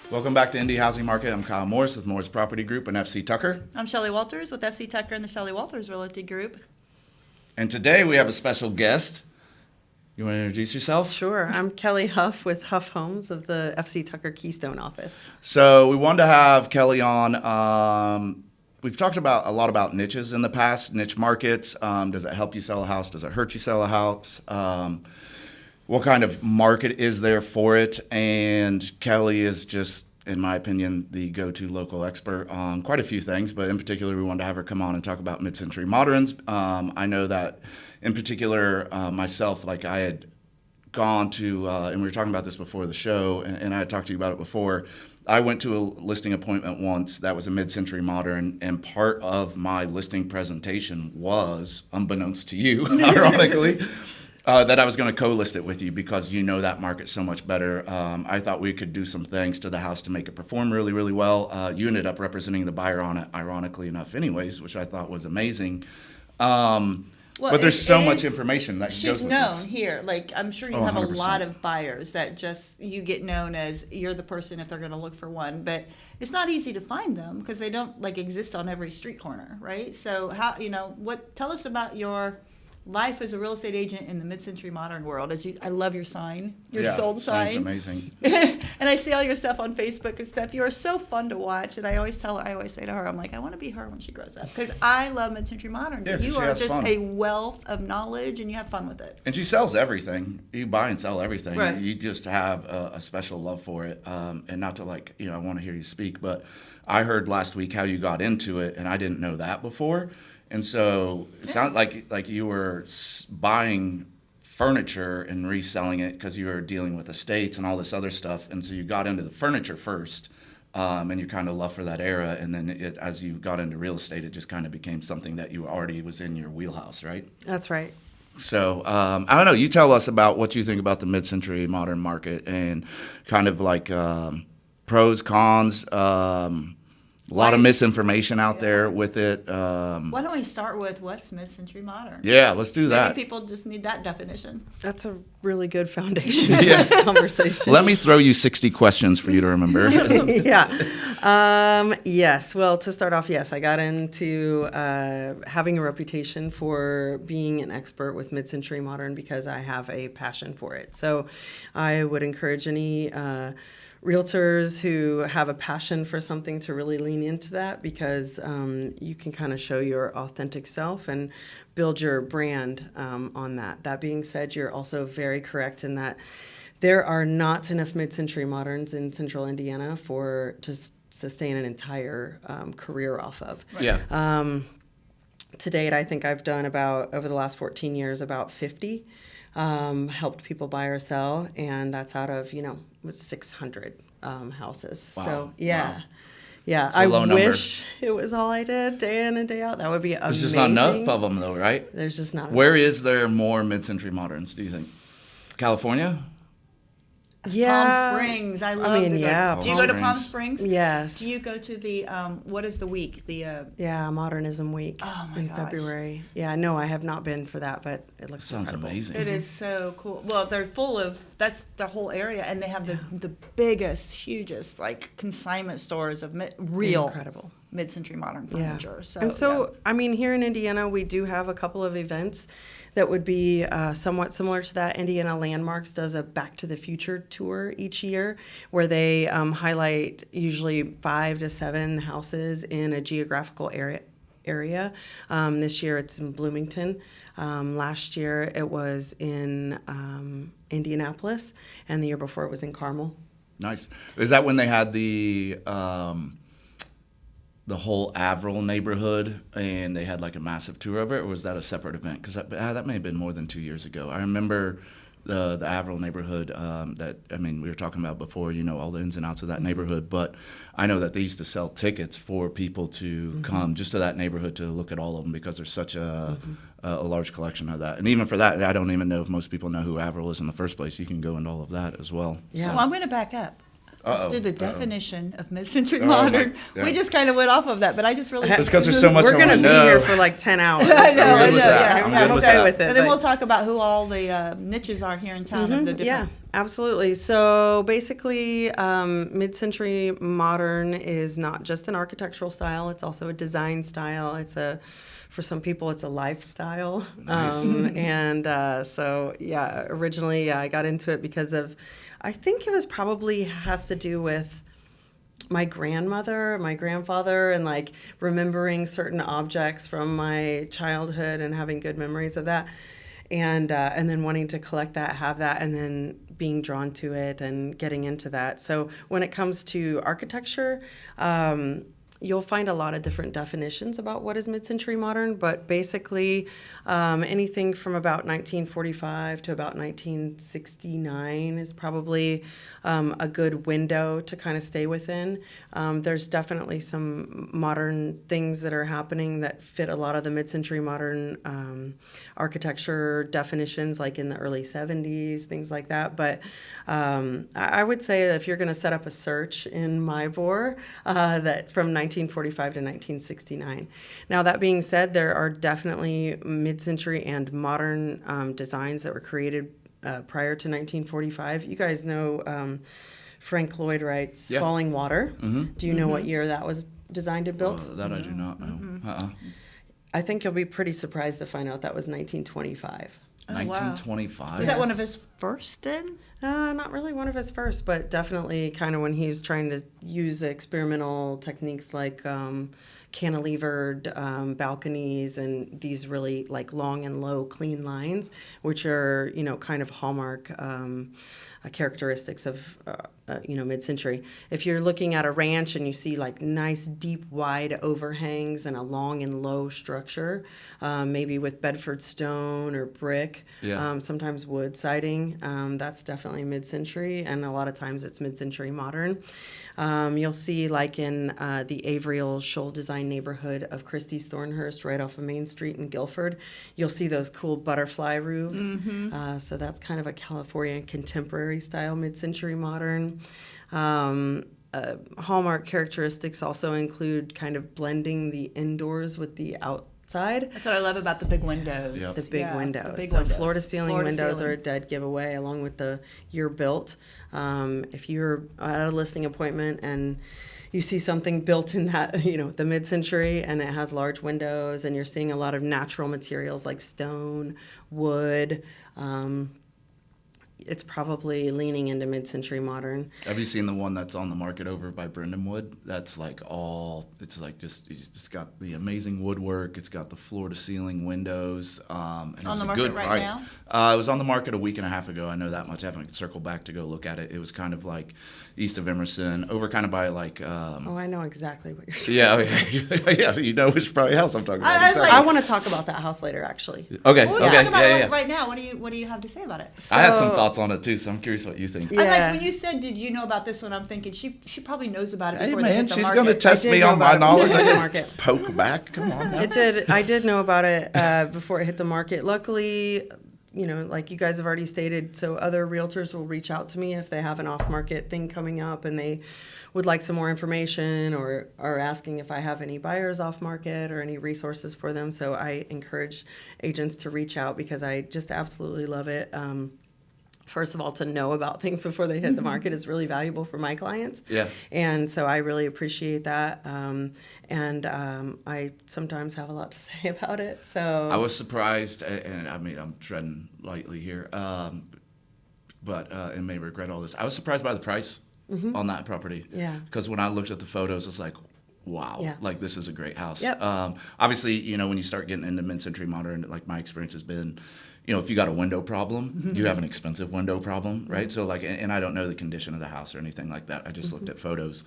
Welcome back to Indie Housing Market. I'm Kyle.morris with Morris Property Group and FC Tucker. I'm Shelly Walters with FC Tucker and the Shelly Walters Realty Group. And today we have a special guest. You want to introduce yourself? Sure. I'm Kelly Huff with Huff Homes of the FC Tucker Keystone office. So we wanted to have Kelly on. We've talked about a lot about niches in the past, niche markets. Does it help you sell a house? Does it hurt you sell a house? What kind of market is there for it? And Kelly is just, in my opinion, the go-to local expert on quite a few things, but in particular, we wanted to have her come on and talk about mid-century moderns. I know that, in particular, myself, like I had gone to, and we were talking about this before the show, and I had talked to you about it before. I went to a listing appointment once that was a mid-century modern, and part of my listing presentation was, unbeknownst to you, ironically, that I was going to co-list it with you because you know that market so much better. I thought we could do some things to the house to make it perform really, really well. You ended up representing the buyer on it, ironically enough, anyways, which I thought was amazing. But there's so much information that goes with this. She's known here. Like, I'm sure you have 100%. a lot of buyers that just, you get known as you're the person if they're going to look for one. But it's not easy to find them because they don't, like, exist on every street corner, right? So, tell us about your life as a real estate agent in the mid-century modern world. I love your sign, your sold sign. Sign's amazing. And I see all your stuff on Facebook and stuff. You are so fun to watch. And I always say to her, I'm like, I want to be her when she grows up because I love mid-century modern. Yeah, you she are has just fun. a wealth of knowledge and you have fun with it. And she sells everything. You buy and sell everything. Right. You just have a special love for it. And not to I want to hear you speak, but I heard last week how you got into it, and I didn't know that before. And so it sounded like you were buying furniture and reselling it because you were dealing with estates and all this other stuff. And so you got into the furniture first, and you kind of love for that era. And then as you got into real estate, it just kind of became something that you already was in your wheelhouse, right? That's right. So I don't know. You tell us about what you think about the mid-century modern market and kind of like pros, cons. A lot of misinformation out there with it. Why don't we start with what's mid-century modern? Yeah, let's do that. Maybe people just need that definition. That's a really good foundation for this conversation. Let me throw you 60 questions for you to remember. Yeah. Yes. Well, to start off, yes, I got into having a reputation for being an expert with mid-century modern because I have a passion for it. So I would encourage any realtors who have a passion for something to really lean into that because you can kind of show your authentic self and build your brand on that. That being said, you're also very correct in that there are not enough mid-century moderns in central Indiana to sustain an entire career off of. Right. Yeah. To date, I think I've done over the last 14 years, about 50. Helped people buy or sell, and that's out of 600 houses. Wow. So yeah, Wow. Yeah. It's a low number. Wish it was all I did day in and day out. That would be amazing. There's just not enough of them, though, right? There's just not. Where is there more mid-century moderns? Do you think California? Yeah. Palm Springs. I love to go. yeah. Do you go to Palm Springs? Yes. Do you go to the, what is the week? Yeah, Modernism Week in gosh. February. Yeah, no, I have not been for that, but it looks Sounds incredible. amazing. It is so cool. Well, they're full of, that's the whole area, and they have the biggest, hugest, like, consignment stores of real Incredible. mid-century modern Yeah. furniture. I mean, here in Indiana, we do have a couple of events that would be somewhat similar to that. Indiana Landmarks does a Back to the Future tour each year where they highlight usually 5 to 7 houses in a geographical area. This year it's in Bloomington. Last year it was in Indianapolis, and the year before it was in Carmel. Nice. Is that when they had the whole Avril neighborhood, and they had like a massive tour of it, or was that a separate event? Because that may have been more than 2 years ago. I remember the Avril neighborhood we were talking about before, all the ins and outs of that neighborhood, but I know that they used to sell tickets for people to come just to that neighborhood to look at all of them because there's such a large collection of that. And even for that, I don't even know if most people know who Avril is in the first place. You can go into all of that as well. Yeah. So I'm going to back up. Let's do the definition of mid-century Oh, modern. yeah. We just kind of went off of that, but I just really... It's because there's so much We're I going to want be to know. here for like 10 hours. I know, I'm good with that. yeah. I'm I'm good with okay that. with it. And then but- we'll talk about who all the niches are here in town of the different... Yeah, Absolutely. So basically, mid-century modern is not just an architectural style; it's also a design style. For some people, it's a lifestyle. Nice. Originally, I got into it because of, I think it was probably has to do with my grandmother, my grandfather, and like remembering certain objects from my childhood and having good memories of that. And then wanting to collect that, have that, and then being drawn to it and getting into that. So when it comes to architecture, you'll find a lot of different definitions about what is mid-century modern, but basically anything from about 1945 to about 1969 is probably a good window to kind of stay within. There's definitely some modern things that are happening that fit a lot of the mid-century modern architecture definitions, like in the early 70s, things like that. But I would say that if you're going to set up a search in MyBor, that from 1945 to 1969. Now, that being said, there are definitely mid-century and modern designs that were created prior to 1945. You guys know Frank Lloyd Wright's Falling Water. Mm-hmm. Do you know what year that was designed and built? That I do not know. Mm-hmm. I think you'll be pretty surprised to find out that was 1925. Oh, wow. 1925. Was that one of his first then? Not really one of his first, but definitely kind of when he was trying to use experimental techniques like cantilevered balconies and these really like long and low clean lines, which are, kind of hallmark characteristics of, mid-century. If you're looking at a ranch and you see like nice, deep, wide overhangs and a long and low structure, maybe with Bedford stone or brick, sometimes wood siding, that's definitely mid-century, and a lot of times it's mid-century modern. You'll see like in the Averill Shoal Design neighborhood of Christie's Thornhurst, right off of Main Street in Guilford, you'll see those cool butterfly roofs. Mm-hmm. So that's kind of a California contemporary style mid-century modern. Hallmark characteristics also include kind of blending the indoors with the outside. That's what I love about the big windows. Yep. The big windows. The big so windows. floor-to-ceiling windows Floor-to-ceiling. are a dead giveaway, along with the year built. If you're at a listing appointment and you see something built in that, the mid-century, and it has large windows, and you're seeing a lot of natural materials like stone, wood, it's probably leaning into mid-century modern. Have you seen the one that's on the market over by Brendanwood? That's like it's just got the amazing woodwork. It's got the floor-to-ceiling windows. And it On was the a market good right price. now? It was on the market a week and a half ago. I know that much. I haven't circled back to go look at it. It was kind of like east of Emerson, over kind of by like... I know exactly what you're saying. Yeah, you know which probably house I'm talking about. I was like- I want to talk about that house later, actually. Okay, Well, we're okay, talking about yeah. right now. What do you have to say about it? I had some So- thoughts on it too, so I'm curious what you think. Yeah. I'm like, when you said, "Did you know about this one?" I'm thinking she probably knows about it Hey before they man, hit the she's market. gonna test I did me know on my about it knowledge. before I the get market. poke back. Come on. Now. I did know about it before it hit the market. Luckily, like you guys have already stated, so other realtors will reach out to me if they have an off-market thing coming up and they would like some more information or are asking if I have any buyers off-market or any resources for them. So I encourage agents to reach out because I just absolutely love it. First of all, to know about things before they hit the market is really valuable for my clients. Yeah. And so I really appreciate that. I sometimes have a lot to say about it. So I was surprised, and I mean, I'm treading lightly here, but and may regret all this. I was surprised by the price on that property. Yeah. Because when I looked at the photos, it's like, wow, Yeah. like this is a great house. Yep. Obviously, when you start getting into mid-century modern, like my experience has been, if you got a window problem, you have an expensive window problem, right? So like, and I don't know the condition of the house or anything like that. I just looked at photos,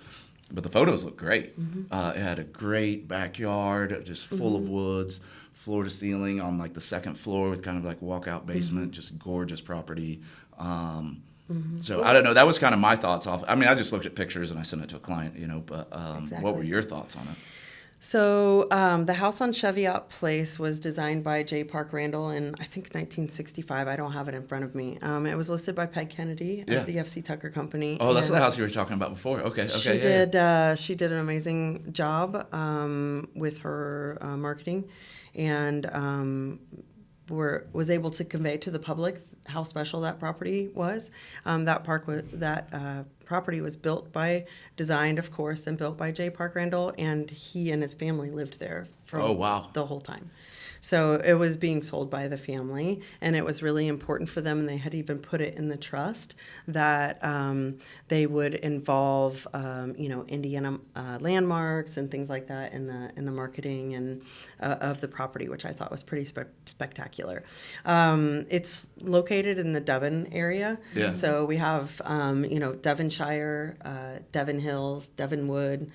but the photos look great. It had a great backyard, just full of woods, floor to ceiling on like the second floor with kind of like walkout basement, just gorgeous property. So I don't know. That was kind of my thoughts off. I mean, I just looked at pictures and I sent it to a client, but what were Exactly. your thoughts on it? So the house on Cheviot Place was designed by J. Park Randall in, I think, 1965. I don't have it in front of me. It was listed by Peg Kennedy Yeah. at the F.C. Tucker Company. Oh, that's and the house you were talking about before. Okay, She yeah. she did an amazing job with her marketing, and was able to convey to the public how special that property was. That property was designed, of course, and built by J. Park Randall, and he and his family lived there for the whole time. So it was being sold by the family, and it was really important for them. And they had even put it in the trust that they would involve, Indiana landmarks and things like that in the marketing and of the property, which I thought was pretty spectacular. It's located in the Devon area, so we have Devonshire, Devon Hills, Devonwood.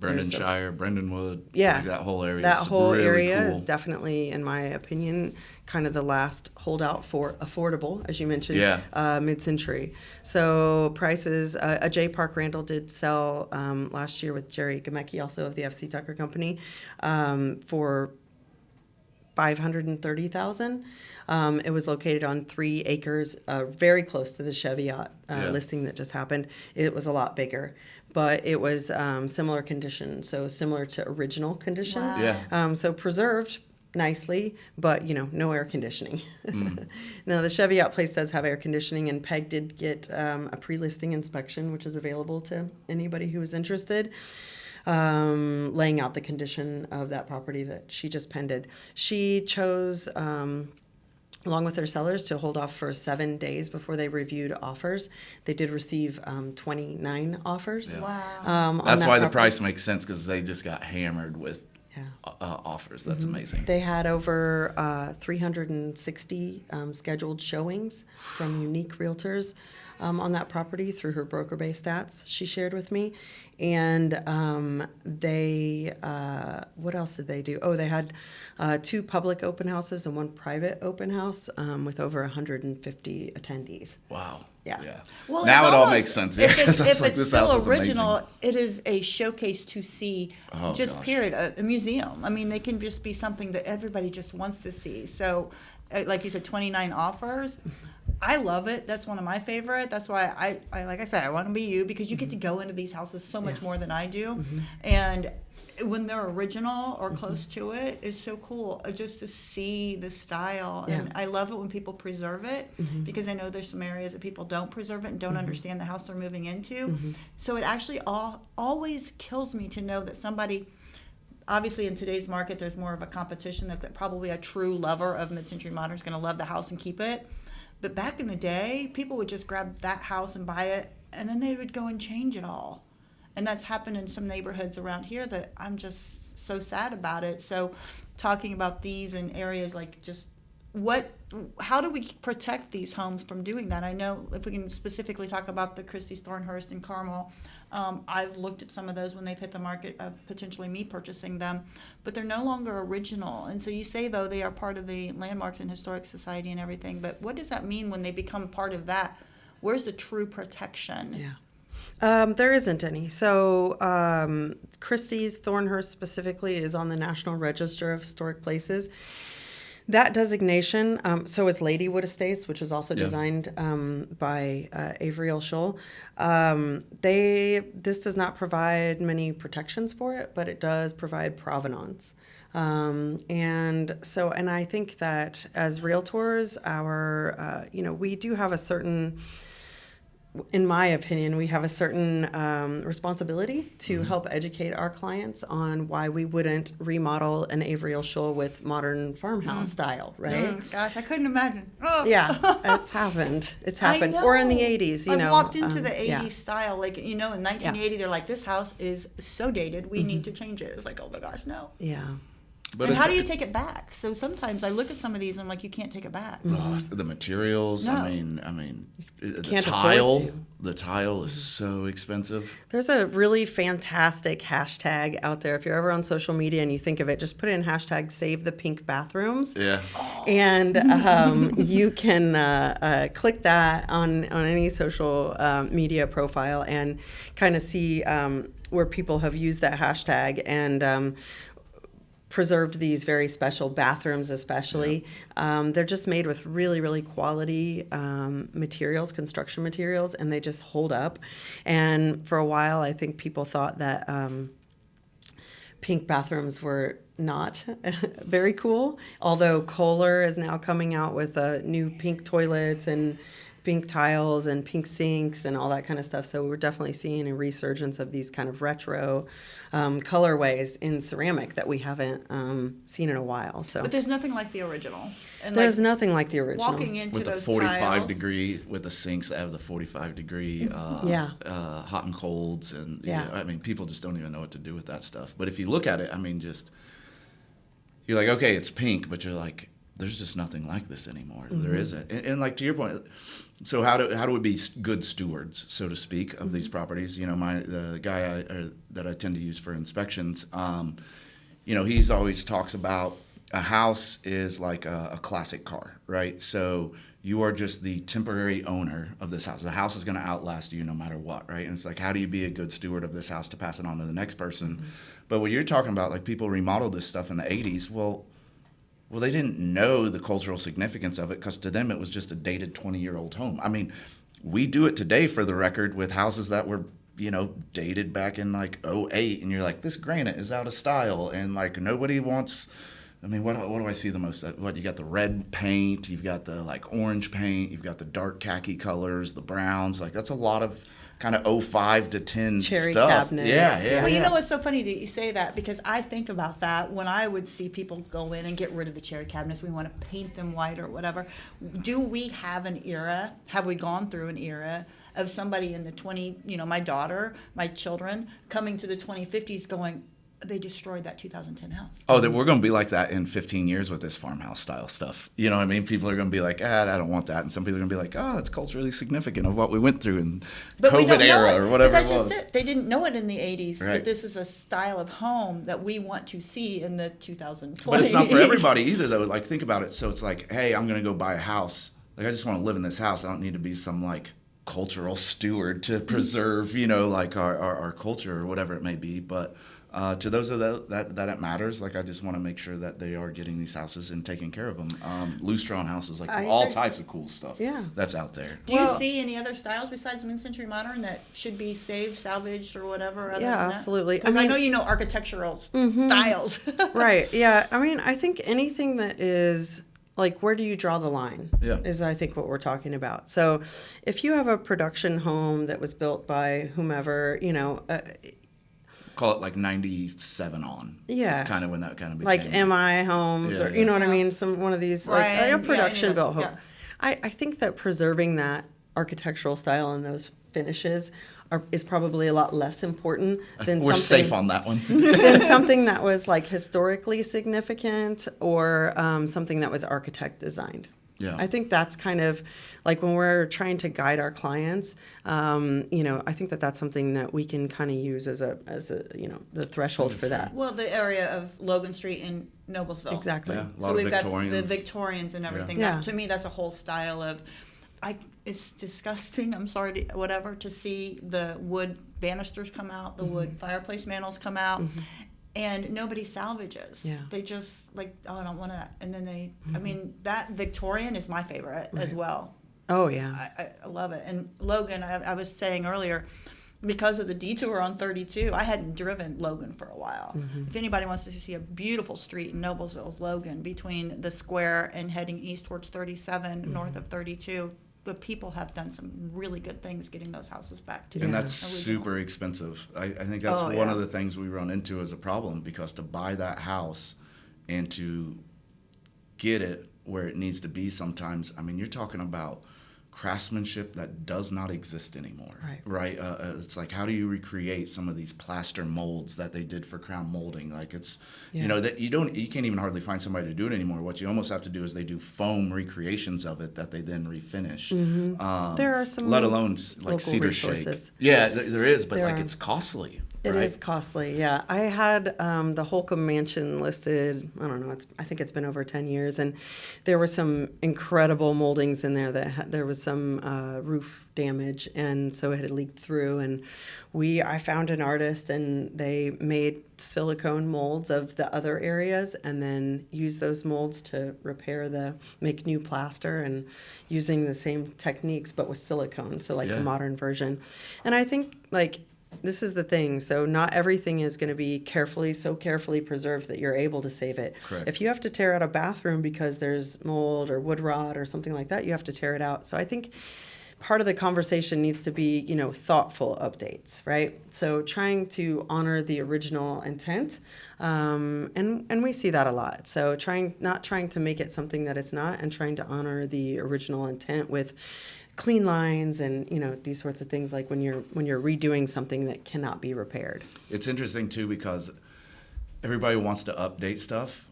Brendanwood, yeah, that whole area. That whole really area cool. is definitely, in my opinion, kind of the last holdout for affordable, as you mentioned, mid-century. So prices, a J. Park Randall did sell last year with Jerry Gamecki, also of the FC Tucker Company, for $530,000. It was located on 3 acres, very close to the Cheviot listing that just happened. It was a lot bigger, but it was similar condition, so similar to original condition. Wow. Yeah. So preserved nicely, but no air conditioning. Now the Cheviot place does have air conditioning, and Peg did get a pre-listing inspection, which is available to anybody who is interested. Laying out the condition of that property that she just pended. She chose, along with their sellers, to hold off for 7 days before they reviewed offers. They did receive 29 offers. Yeah. Wow. That's why the price makes sense, because they just got hammered with offers. That's amazing. They had over 360 scheduled showings from unique realtors on that property through her broker-based stats she shared with me. And they, what else did they do? Oh, they had 2 public open houses and 1 private open house with over 150 attendees. Wow. Yeah. Well, now it's it all almost- makes sense. If Yeah, it's, I was if like, it's this house still is original, amazing. it is a showcase to see. Oh, Just gosh. period. A museum. I mean, they can just be something that everybody just wants to see. So, like you said, 29 offers. I love it. That's one of my favorite. That's why I like I said, I want to be you, because you get to go into these houses so much more than I do. And when they're original or close to it, it's so cool just to see the style. And I love it when people preserve it, because I know there's some areas that people don't preserve it and don't understand the house they're moving into. So it actually always kills me to know that somebody, obviously in today's market, there's more of a competition, that probably a true lover of mid-century modern is going to love the house and keep it. But back in the day, people would just grab that house and buy it, and then they would go and change it all. And that's happened in some neighborhoods around here that I'm just so sad about it. So talking about these in areas like just how do we protect these homes from doing that? I know if we can specifically talk about the Christie's, Thornhurst, and Carmel, I've looked at some of those when they've hit the market of potentially me purchasing them, but they're no longer original. And so you say, though, they are part of the Landmarks and Historic Society and everything, but what does that mean when they become part of that? Where's the true protection? Yeah. There isn't any. So Christie's, Thornhurst specifically, is on the National Register of Historic Places. That designation, so is Ladywood Estates, which was also designed by Avery L. Scholl. This does not provide many protections for it, but it does provide provenance. And I think that as realtors, we do have a certain, in my opinion, we have a certain responsibility to help educate our clients on why we wouldn't remodel an Avery L. Scholl with modern farmhouse style, right? Gosh, I couldn't imagine. Oh. Yeah, it's happened. It's happened. I Or in the know. 80s, I walked into the 80s yeah. style, like, in 1980, they're like, this house is so dated, we need to change it. It's like, oh my gosh, no. Yeah. But And how do you take it back? So sometimes I look at some of these and I'm like, you can't take it back. The materials. No. I mean, the Can't afford tile. to. The tile is so expensive. There's a really fantastic hashtag out there. If you're ever on social media and you think of it, just put in hashtag save the pink bathrooms. Yeah. And you can click that on any social media profile and kind of see where people have used that hashtag and preserved these very special bathrooms, especially. They're just made with really, really quality materials, construction materials, and they just hold up. And for a while, I think people thought that pink bathrooms were not very cool. Although Kohler is now coming out with new pink toilets and pink tiles and pink sinks and all that kind of stuff. So we're definitely seeing a resurgence of these kind of retro colorways in ceramic that we haven't seen in a while. So, But there's nothing like the original. And there's nothing like the original. walking into With the those 45 tiles, degree, with the sinks that have the 45 degree hot and colds. And Yeah. I mean, people just don't even know what to do with that stuff. But if you look at it, I mean, just, you're like, okay, it's pink, but you're like, there's just nothing like this anymore. There isn't. And like, to your point, so how do we be good stewards, so to speak, of these properties? You know, the guy that I tend to use for inspections, you know, he's always talks about a house is like a classic car, right? So you are just the temporary owner of this house. The house is going to outlast you no matter what, right? And it's like, how do you be a good steward of this house to pass it on to the next person? But what you're talking about, like, people remodeled this stuff in the 80s, well, they didn't know the cultural significance of it, because to them it was just a dated 20-year-old home. I mean, we do it today, for the record, with houses that were, you know, dated back in like '08, and you're like, this granite is out of style, and like nobody wants. I mean, what do I see the most? What, you got the red paint, you've got the like orange paint, you've got the dark khaki colors, the browns. Like, that's a lot of kind of 05 to 10 Cherry stuff. cabinets. Yeah. Well, you know what's so funny that you say that, because I think about that when I would see people go in and get rid of the cherry cabinets. We want to paint them white or whatever. Do we have an era? Have we gone through an era of somebody in the 20, you know, my daughter, my children, coming to the 2050s going, they destroyed that 2010 house? Oh, that we're going to be like that in 15 years with this farmhouse style stuff. You know what I mean? People are going to be like, I don't want that. And some people are going to be like, oh, it's culturally significant of what we went through in But we COVID don't know era it. or whatever But it that's was. just it. They didn't know it in the 80s Right. that this is a style of home that we want to see in the 2020s. But it's not for everybody either, though. Like, think about it. So it's like, hey, I'm going to go buy a house. Like, I just want to live in this house. I don't need to be some like cultural steward to preserve, you know, like our culture or whatever it may be. But to those of that it matters, like, I just want to make sure that they are getting these houses and taking care of them. Loose drawn houses, like I all agree. types of cool stuff that's out there. Do you Well- see any other styles besides mid-century modern that should be saved, salvaged, or whatever? Other Yeah, than that? absolutely. 'Cause I I mean- know you know architectural styles. Right. Yeah. I mean, I think anything that is like, where do you draw the line? Yeah. Is, I think, what we're talking about. So if you have a production home that was built by whomever, you know, Call it like 97 on. Yeah. It's kind of when that kind of became. like MI homes Yeah, or, yeah. you know what I Yeah. mean? One of these, Right, like yeah, a production built home. yeah. I think that preserving that architectural style and those finishes is probably a lot less important than We're something. safe on that one. than something that was like historically significant or something that was architect designed. Yeah. I think that's kind of like when we're trying to guide our clients, you know, I think that that's something that we can kind of use as a, you know, the threshold for that. Well, the area of Logan Street in Noblesville. Exactly. Yeah. A lot So of we've got the Victorians. Victorians and everything. Yeah. That, to me, that's a whole style of. It's disgusting. I'm sorry, to see the wood banisters come out, the wood fireplace mantles come out, and nobody salvages. Yeah. They just like, oh, I don't want that, and then they. I mean, that Victorian is my favorite as well. Oh, yeah. I love it. And Logan, I was saying earlier, because of the detour on 32, I hadn't driven Logan for a while. If anybody wants to see a beautiful street in Noblesville, it's Logan, between the square and heading east towards 37, north of 32. But people have done some really good things getting those houses back to And their that's original. super expensive. I think that's Oh, one yeah. of the things we run into as a problem, because to buy that house and to get it where it needs to be sometimes, I mean, you're talking about craftsmanship that does not exist anymore. Right? It's like, how do you recreate some of these plaster molds that they did for crown molding? Like, it's, you know, that you can't even hardly find somebody to do it anymore. What you almost have to do is they do foam recreations of it that they then refinish. There are some let alone just like local cedar resources. shake. Yeah, there is, but There like are. it's costly. It right? is costly, yeah. I had the Holcomb Mansion listed, I don't know, I think it's been over 10 years, and there were some incredible moldings in there that there was some roof damage, and so it had leaked through, and I found an artist, and they made silicone molds of the other areas, and then used those molds to make new plaster, and using the same techniques, but with silicone, so like Yeah. the modern version. And I think, like, this is the thing. So not everything is going to be so carefully preserved that you're able to save it. Correct. If you have to tear out a bathroom because there's mold or wood rot or something like that, you have to tear it out. So I think part of the conversation needs to be, thoughtful updates, right? So trying to honor the original intent, and we see that a lot. So not trying to make it something that it's not, and trying to honor the original intent with clean lines and these sorts of things, like when you're redoing something that cannot be repaired. It's interesting too because everybody wants to update stuff,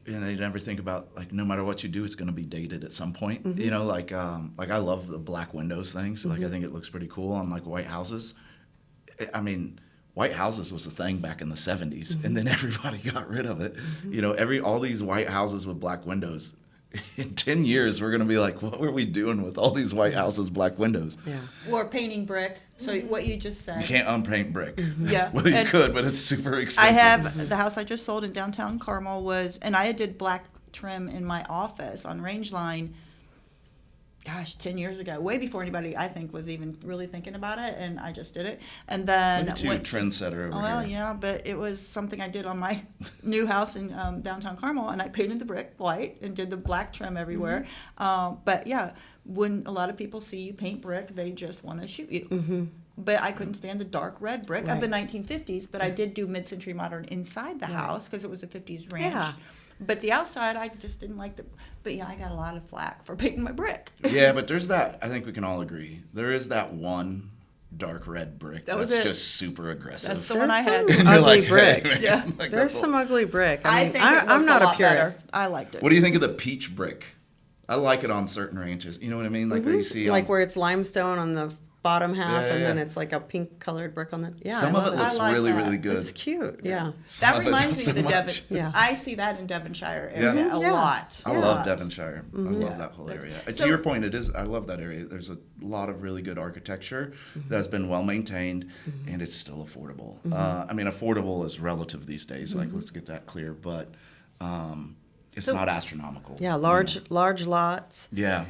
and they never think about, like, no matter what you do, it's going to be dated at some point. Mm-hmm. Like I love the black windows things. Mm-hmm. Like, I think it looks pretty cool on, like, white houses. I mean, white houses was a thing back in the 70s, Mm-hmm. and then everybody got rid of it. Mm-hmm. All these white houses with black windows, in 10 years, we're going to be like, what were we doing with all these white houses, black windows? Yeah. Or painting brick. So what you just said. You can't unpaint brick. Yeah. Well, you And could, but it's super I expensive. have the house I just sold in downtown Carmel and I did black trim in my office on Range Line, 10 years ago, way before anybody, I think, was even really thinking about it, and I just did it. And then Look at you, trendsetter over well, here. yeah, but it was something I did on my new house in downtown Carmel, and I painted the brick white and did the black trim everywhere. But yeah, when a lot of people see you paint brick, they just want to shoot you. Mm-hmm. But I couldn't stand the dark red brick of the Right. 1950s, but I did do mid-century modern inside the house because it was a 50s ranch. Yeah. But the outside, I just didn't like but yeah, I got a lot of flack for painting my brick. Yeah, but there's that, I think we can all agree, there is that one dark red brick That was that's it. just super aggressive. That's the There's one I had. some And you're ugly like, brick. hey, man, Yeah. like, There's that's some ugly brick. I mean, think it looks I'm not a a lot purist. better. I liked it. What do you think of the peach brick? I like it on certain ranches. You know what I mean? Like that you see Like on, where it's limestone on the bottom half, Yeah, and then yeah. it's like a pink colored brick on the. Yeah, some I of love it looks I like really, that. really good. It's cute. Yeah. Some That of it reminds not me of the so Devon. much. Yeah. I see that in Devonshire Yeah. area a Yeah. lot. I a love lot. Devonshire. I love Yeah. that whole area. So- To your point, I love that area. There's a lot of really good architecture that's been well maintained, and it's still affordable. I mean, affordable is relative these days. Like, let's get that clear, but it's So- not astronomical. Yeah, large lots. Yeah.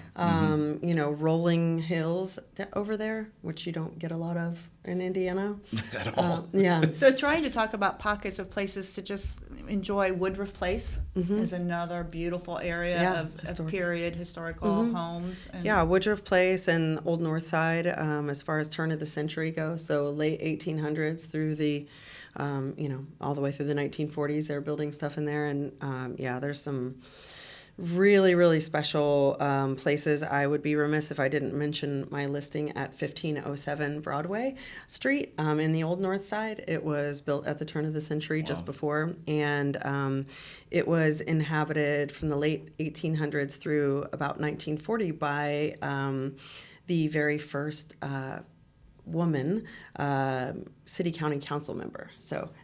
Rolling hills over there, which you don't get a lot of in Indiana. At all. Yeah. So trying to talk about pockets of places to just enjoy. Woodruff Place is another beautiful area Yeah, of historic. period historical homes. And Yeah, Woodruff Place and Old North Side, as far as turn of the century goes, so late 1800s through the, all the way through the 1940s, they're building stuff in there, and there's some really, really special places. I would be remiss if I didn't mention my listing at 1507 Broadway Street in the Old North Side. It was built at the turn of the century, just before, and it was inhabited from the late 1800s through about 1940 by the very first woman city county council member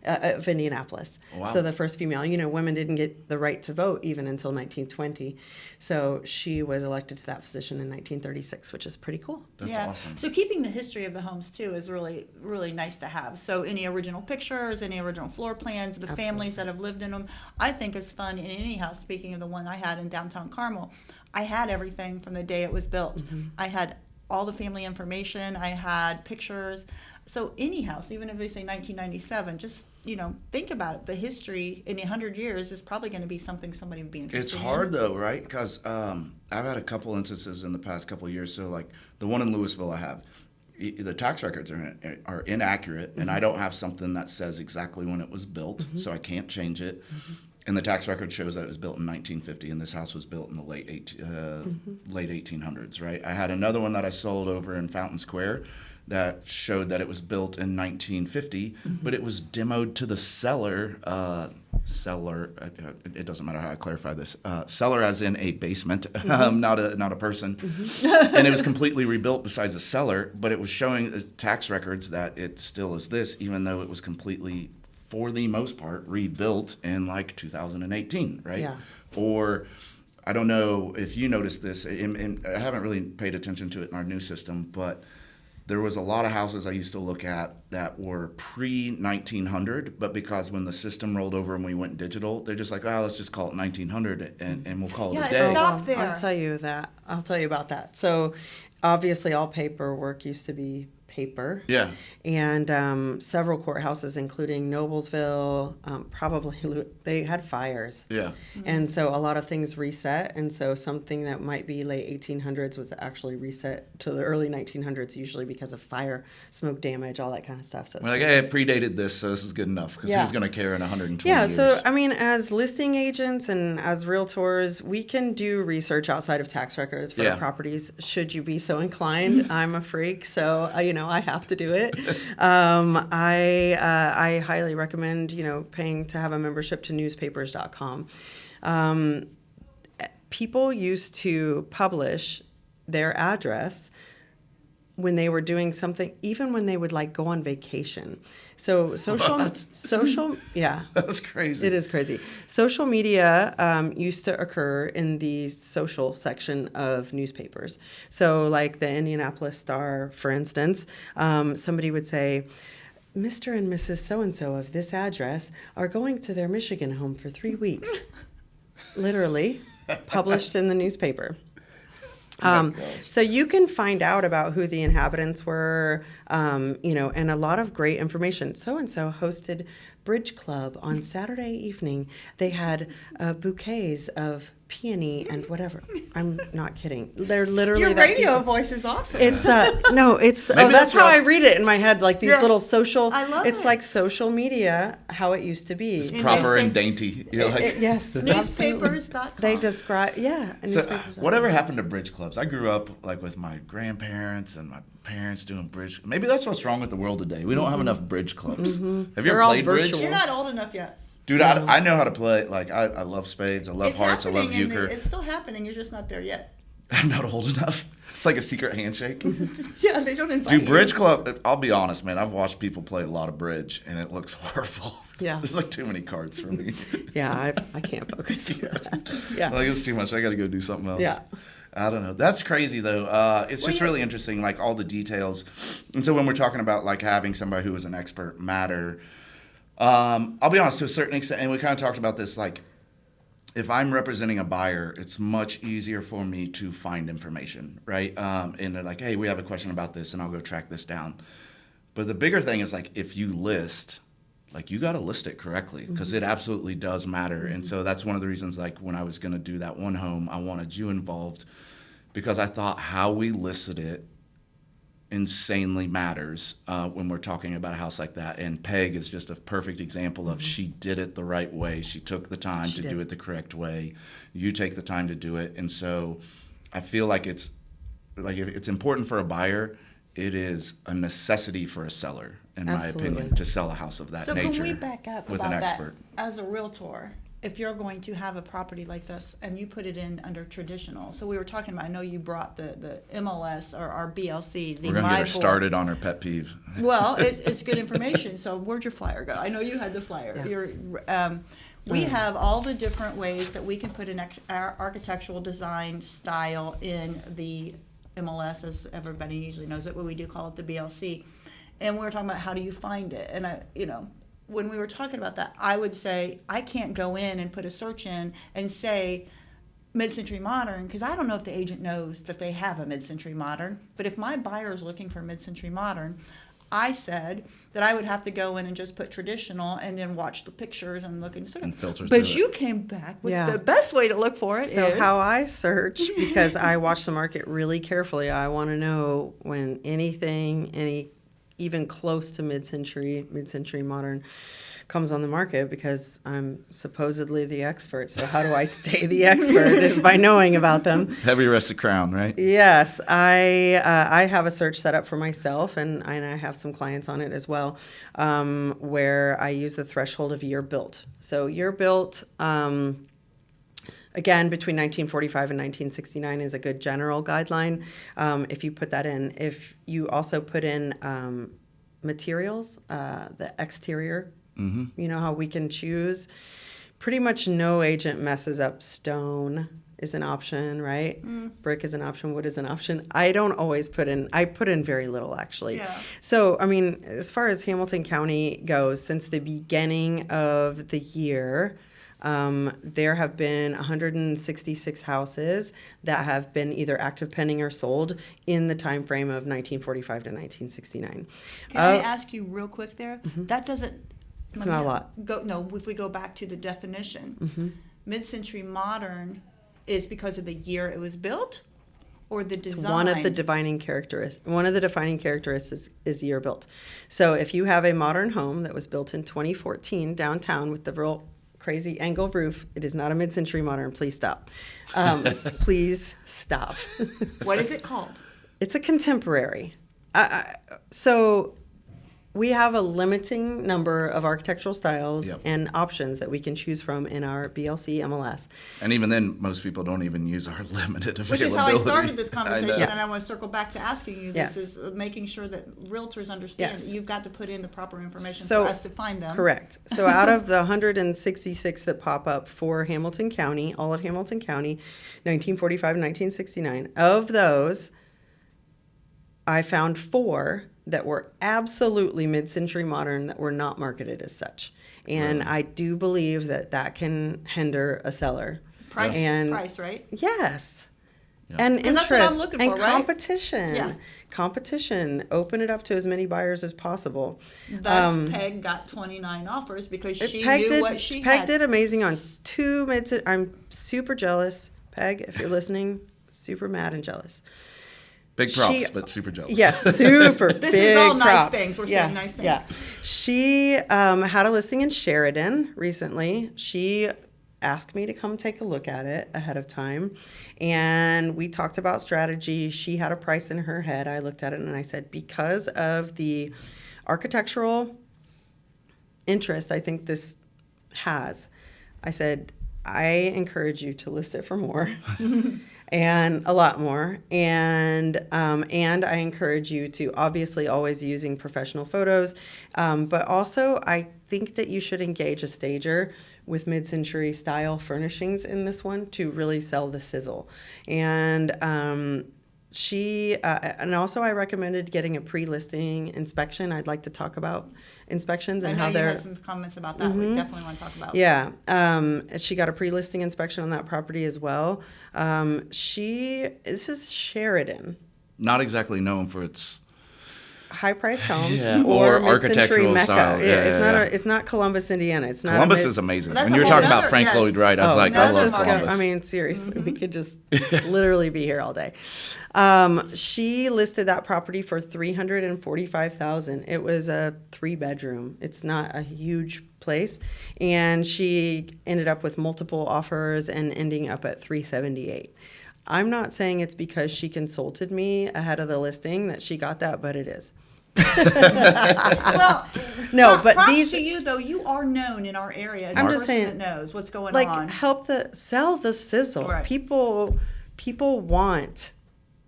of Indianapolis. Wow. So the first female, women didn't get the right to vote even until 1920. So she was elected to that position in 1936, which is pretty cool. That's awesome. So keeping the history of the homes too is really, really nice to have. So any original pictures, any original floor plans, the families that have lived in them, I think is fun in any house. Speaking of the one I had in downtown Carmel, I had everything from the day it was built. I had all the family information. I had pictures. So any house, even if they say 1997, just think about it. The history in 100 years is probably going to be something somebody would be interested It's in. hard though, right? Because I've had a couple instances in the past couple of years. So like the one in Louisville I have, the tax records are inaccurate, and I don't have something that says exactly when it was built, so I can't change it. And the tax record shows that it was built in 1950, and this house was built in the late 1800s, right? I had another one that I sold over in Fountain Square that showed that it was built in 1950, but it was demoed to the seller. It doesn't matter how I clarify this. Seller as in a basement, not a person. And it was completely rebuilt besides the cellar, but it was showing the tax records that it still is this, even though it was completely, for the most part, rebuilt in like 2018, right? Yeah. Or I don't know if you noticed this, and I haven't really paid attention to it in our new system, but there was a lot of houses I used to look at that were pre-1900, but because when the system rolled over and we went digital, they're just like, let's just call it 1900 and we'll call it Yeah, a day. stop there. I'll tell you about that. So obviously all paperwork used to be paper. Yeah. And several courthouses, including Noblesville, probably they had fires. Yeah. And so a lot of things reset. And so something that might be late 1800s was actually reset to the early 1900s, usually because of fire, smoke damage, all that kind of stuff. So it's We're like, hey, it predated this, so this is good enough. Because who's going to care in 120 yeah, years? so I mean, as listing agents and as realtors, we can do research outside of tax records for properties. Should you be so inclined? I'm a freak, so I have to do it. I highly recommend paying to have a membership to newspapers.com. People used to publish their address when they were doing something, even when they would go on vacation. So social, yeah. That's crazy. It is crazy. Social media used to occur in the social section of newspapers. So like the Indianapolis Star, for instance, somebody would say, Mr. and Mrs. So-and-so of this address are going to their Michigan home for 3 weeks. Literally published in the newspaper. So you can find out about who the inhabitants were, and a lot of great information. So-and-so hosted Bridge Club on Saturday evening. They had bouquets of peony and whatever. I'm not kidding. They're literally Your radio voice is awesome. It's that's how I read it in my head, like these little social. I love it's it. like social media, how it used to be. It's proper and dainty. You're like, yes, newspapers.com. They describe, So whatever happened to bridge clubs? I grew up with my grandparents and my parents doing bridge. Maybe that's what's wrong with the world today. We don't have enough bridge clubs. Have you They're ever all played bridge? virtual. You're not old enough yet. Dude, I know how to play. I love spades. I love It's hearts. I love happening, and euchre. it's still happening. You're just not there yet. I'm not old enough. It's like a secret handshake. Yeah, they don't invite Dude, you. bridge club, I'll be honest, man. I've watched people play a lot of bridge, and it looks horrible. Yeah. There's too many cards for me. Yeah, I can't focus on that. Yeah. It's too much. I got to go do something else. Yeah. I don't know. That's crazy, though. It's just really interesting, all the details. And so when we're talking about, having somebody who is an expert matter, I'll be honest, to a certain extent, and we kind of talked about this, if I'm representing a buyer, it's much easier for me to find information, right? And they're like, hey, we have a question about this, and I'll go track this down. But the bigger thing is, if you list, you got to list it correctly, because it absolutely does matter. And so that's one of the reasons, when I was going to do that one home, I wanted you involved, because I thought how we listed it insanely matters when we're talking about a house like that. And Peg is just a perfect example of she did it the right way. She took the time to do it the correct way. You take the time to do it. And so I feel like if it's important for a buyer, it is a necessity for a seller, in my opinion, to sell a house of that nature. So can we back up with about an expert? That as a realtor? If you're going to have a property like this and you put it in under traditional, so we were talking about, I know you brought the MLS or our BLC. We're going to get her started on her pet peeve. Well, it's good information. So where'd your flyer go? I know you had the flyer. Yeah. We have all the different ways that we can put an our architectural design style in the MLS, as everybody usually knows it, but we do call it the BLC. And we were talking about how do you find it. And when we were talking about that, I would say I can't go in and put a search in and say mid-century modern, because I don't know if the agent knows that they have a mid-century modern. But if my buyer is looking for mid-century modern, I said that I would have to go in and just put traditional and then watch the pictures and look and filter. But you came back with the best way to look for it. So how I search, because I watch the market really carefully, I want to know when any even close to mid-century modern comes on the market, because I'm supposedly the expert. So how do I stay the expert is by knowing about them. Heavy rested crown, right? Yes, I have a search set up for myself, and I have some clients on it as well, where I use the threshold of year built. So year built, again, between 1945 and 1969 is a good general guideline. If you put that in, if you also put in materials, the exterior, you know how we can choose. Pretty much no agent messes up. Stone is an option, right? Brick is an option. Wood is an option. I don't always I put in very little, actually. Yeah. So, I mean, as far as Hamilton County goes, since the beginning of the year, There have been 166 houses that have been either active pending or sold in the time frame of 1945 to 1969. Can I ask you real quick there? That doesn't. It's not a lot. No, if we go back to the definition, mid-century modern is because of the year it was built, or the design. It's one of the defining characteristics. One of the defining characteristics is year built. So if you have a modern home that was built in 2014 downtown with the real crazy angle roof, it is not a mid-century modern. Please stop. Please stop. What is it called? It's a contemporary. So we have a limiting number of architectural styles and options that we can choose from in our BLC MLS. And even then, most people don't even use our limited availability. Which is how I started this conversation, I and I want to circle back to asking you this, Yes. is making sure that realtors understand Yes. that you've got to put in the proper information So- for us to find them. Correct. So out of the 166 that pop up for Hamilton County, all of Hamilton County, 1945 and 1969, of those, I found 4 that were absolutely mid-century modern that were not marketed as such. And Really? I do believe that that can hinder a seller. Price, right? Yes. Yeah. And 'Cause that's what I'm interest looking and for, right? competition. Yeah. Competition. Open it up to as many buyers as possible. Thus, Peg got 29 offers because she Peg knew did, what she Peg had. did amazing on 2 mid. I'm super jealous, Peg. If you're listening, super mad and jealous. Big props, but super jealous. Yes, super This big is all nice props. things. We're saying nice things. Yeah. She had a listing in Sheridan recently. She asked me to come take a look at it ahead of time. And we talked about strategy. She had a price in her head. I looked at it and I said, because of the architectural interest I think this has, I said, I encourage you to list it for more. And a lot more, and I encourage you to obviously always using professional photos, but also I think that you should engage a stager with mid-century style furnishings in this one to really sell the sizzle. And and also I recommended getting a pre-listing inspection. I'd like to talk about inspections I and know how you they're. had some comments about that. We definitely want to talk about. Yeah, she got a pre-listing inspection on that property as well. This is Sheridan, Not exactly known for its high-priced homes or mid-century architectural Mecca. style. It's not Columbus, Indiana. It's not Columbus is amazing. That's When you were a talking whole about Frank nother- Lloyd Wright, I was like, I another love market. Columbus. I mean, seriously, we could just literally be here all day. She listed that property for $345,000. It was a 3-bedroom. It's not a huge place, and she ended up with multiple offers and ending up at $378,000. I'm not saying it's because she consulted me ahead of the listing that she got that, but it is. Well, No, but props these. to you though. You are known in our area as I'm a just person saying, that knows what's going like on. help sell the sizzle. Right. People want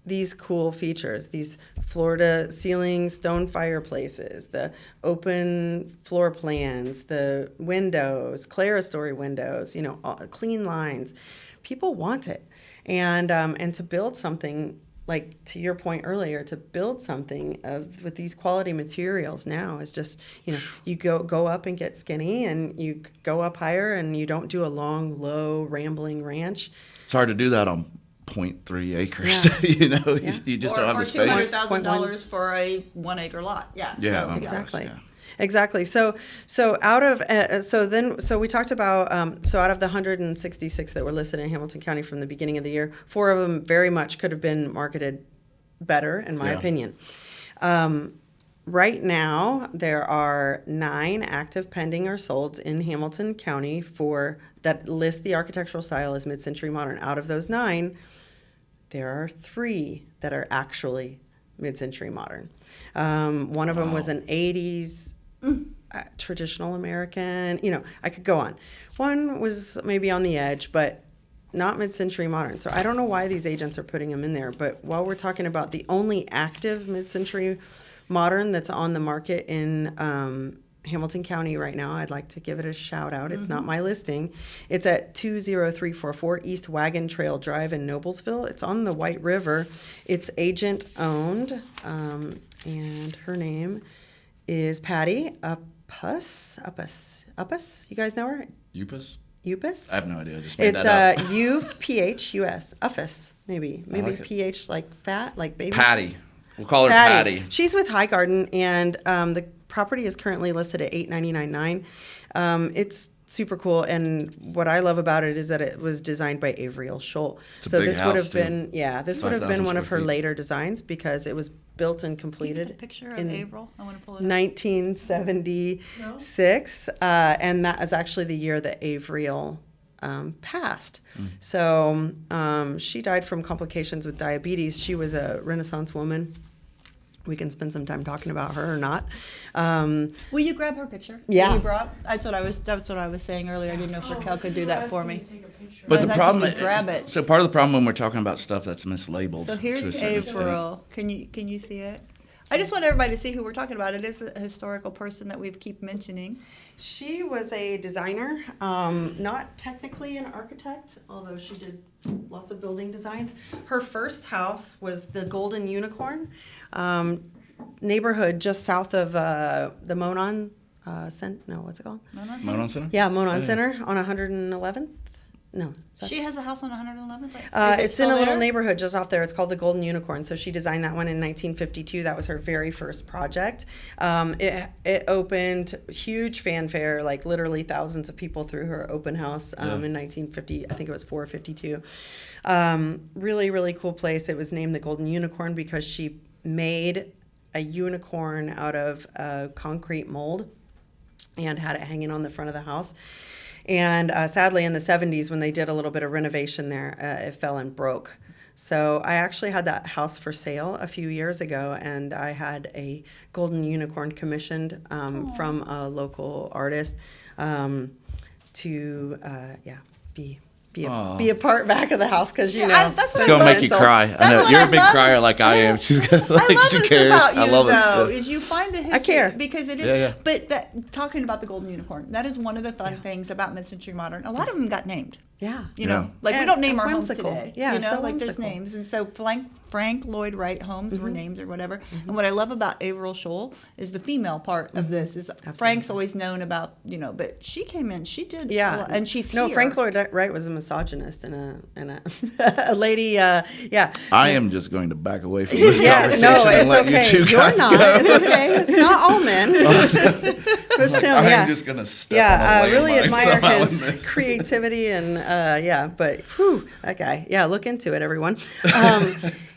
these cool features, these Florida ceiling stone fireplaces, the open floor plans, the windows, clerestory windows, clean lines. People want it, and to build something. Like to your point earlier, to build something with these quality materials now is just, you go up and get skinny, and you go up higher, and you don't do a long, low, rambling ranch. It's hard to do that on 0.3 acres. Yeah. You just or, don't have or the space. $200,000 for a 1-acre lot. Yeah. Yeah, So, oh, Exactly. yeah. Exactly. So out of so we talked about out of the 166 that were listed in Hamilton County from the beginning of the year, 4 of them very much could have been marketed better, in my opinion. Right now, there are 9 active pending or solds in Hamilton County that list the architectural style as mid-century modern. Out of those 9, there are 3 that are actually mid-century modern. One of them was an 80s traditional American. I could go on. One was maybe on the edge, but not mid-century modern. So I don't know why these agents are putting them in there. But while we're talking about the only active mid-century modern that's on the market in Hamilton County right now, I'd like to give it a shout out. It's not my listing. It's at 20344 East Wagon Trail Drive in Noblesville. It's on the White River. It's agent owned, and her name is Patty Uppus. You guys know her? Upus? Upus? I have no idea. I just made It's that up. UPHUS. Uffus, maybe. Maybe like it. PH like fat, like baby. Patty. We'll call her Patty. She's with High Garden, and the property is currently listed at $899,900. It's super cool, and what I love about it is that it was designed by Avriel Scholl. It's a So big this would house, have too. been this would have 5,000 been one of square her feet. later designs because it was built and Can you completed get the picture of in Averill? I want to pull it up. 1976, and that is actually the year that Avriel passed. So she died from complications with diabetes. She was a Renaissance woman. We can spend some time talking about her or not. Will you grab her picture? Yeah. That you brought? That's what I was saying earlier. I didn't know if Raquel could do that for me. But I the was problem actually grab it. so part of the problem when we're talking about stuff that's mislabeled. So to here's a certain extent. April. Can you see it? I just want everybody to see who we're talking about. It is a historical person that we keep mentioning. She was a designer, not technically an architect, although she did lots of building designs. Her first house was the Golden Unicorn neighborhood just south of the Monon what's it called? Monon Center? Yeah, Monon Yeah. Center on 111th. No, is that- She has a house on 111th. it's in a little neighborhood just off there. It's called the Golden Unicorn. So she designed that one in 1952. That was her very first project. It opened huge fanfare, like literally thousands of people through her open house in 1950. I think it was 452. Really, really cool place. It was named the Golden Unicorn because she made a unicorn out of concrete mold and had it hanging on the front of the house. And sadly, in the 70s, when they did a little bit of renovation there, it fell and broke. So I actually had that house for sale a few years ago, and I had a golden unicorn commissioned from a local artist to be a part back of the house because See, that's It's what gonna I make you love. cry. I That's know what you're I a big love. crier like I am. She's gonna, like I love she this cares. about you, I love though, it. is you find the history. care. Because it is. Yeah, yeah. But talking about the Golden Unicorn, that is one of the fun things about mid-century modern. A lot of them got named. Yeah. You know, Yeah. like we And don't name our whimsical. homes today. Yeah, you know, so like there's whimsical. names, and so Frank Lloyd Wright homes were named or whatever. And what I love about Averill Scholl is the female part of this. Is Frank's always known about but she came in, she did, a lot, and she's here. Frank Lloyd Wright was a misogynist and a a lady. I am just going to back away from this conversation no, and it's let okay. you 2 You're guys not. go. It's okay. It's not all men. Just him, I'm yeah. just gonna step on a really landmine admire somehow in his this. creativity and but whew, that guy. Yeah, look into it, everyone.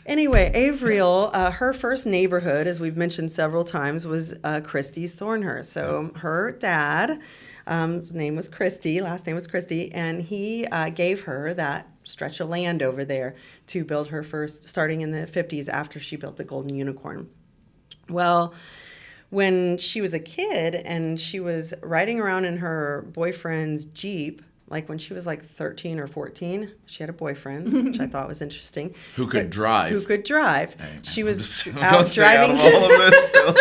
Anyway, Avriel, her first neighborhood, as we've mentioned several times, was Christie's Thornhurst. So her dad, his name was Christie, last name was Christie, and he gave her that stretch of land over there to build her first, starting in the 50s after she built the Golden Unicorn. Well, when she was a kid and she was riding around in her boyfriend's Jeep, like when she was like 13 or 14, she had a boyfriend, which I thought was interesting. Who could drive. Who could drive. Hey, man, She I'm was just- I'm out gonna stay out driving. of all of this still.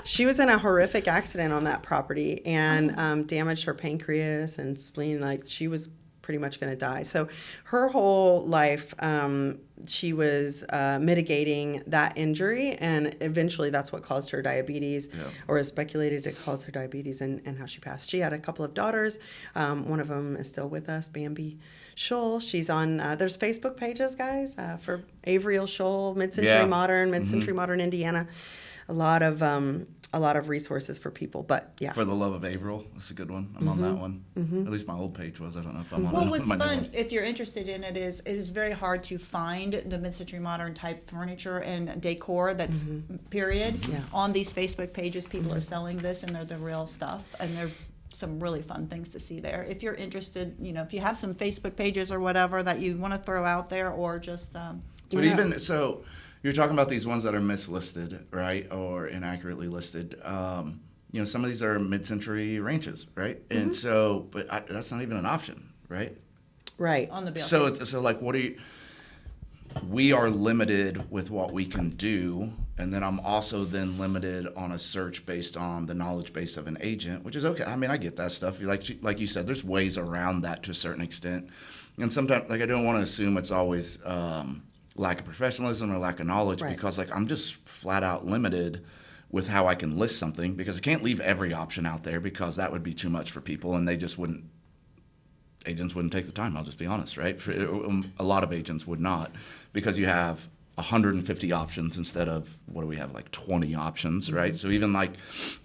She was in a horrific accident on that property and damaged her pancreas and spleen. Like she was pretty much going to die. So her whole life, she was mitigating that injury, and eventually that's what caused her diabetes, or is speculated to cause her diabetes, and how she passed. She had a couple of daughters. One of them is still with us, Bambi Scholl. She's on, there's Facebook pages, guys, for Avriel Scholl, Mid-Century Modern, Mid-Century Modern Indiana. A lot of resources for people, but yeah. For the Love of Averill, that's a good one. I'm on that one. At least my old page was. I don't know if I'm on. Well, what's my new fun, one. if you're interested in it is very hard to find the mid-century modern type furniture and decor that's period. Yeah. On these Facebook pages, people are selling this, and they're the real stuff, and they're some really fun things to see there. If you're interested, if you have some Facebook pages or whatever that you want to throw out there, or just But even so, you're talking about these ones that are mislisted, right, or inaccurately listed. Some of these are mid-century ranches, right? And so, but that's not even an option, right? Right. on the bill. So like, what do you? We are limited with what we can do, and then I'm also then limited on a search based on the knowledge base of an agent, which is okay. I mean, I get that stuff. Like you said, there's ways around that to a certain extent, and sometimes, like, I don't want to assume it's always lack of professionalism or lack of knowledge, Right. because like I'm just flat out limited with how I can list something, because I can't leave every option out there, because that would be too much for people and they just wouldn't agents wouldn't take the time. I'll just be honest, right? A lot of agents would not, because you have 150 options instead of, what do we have, like 20 options, right? So even like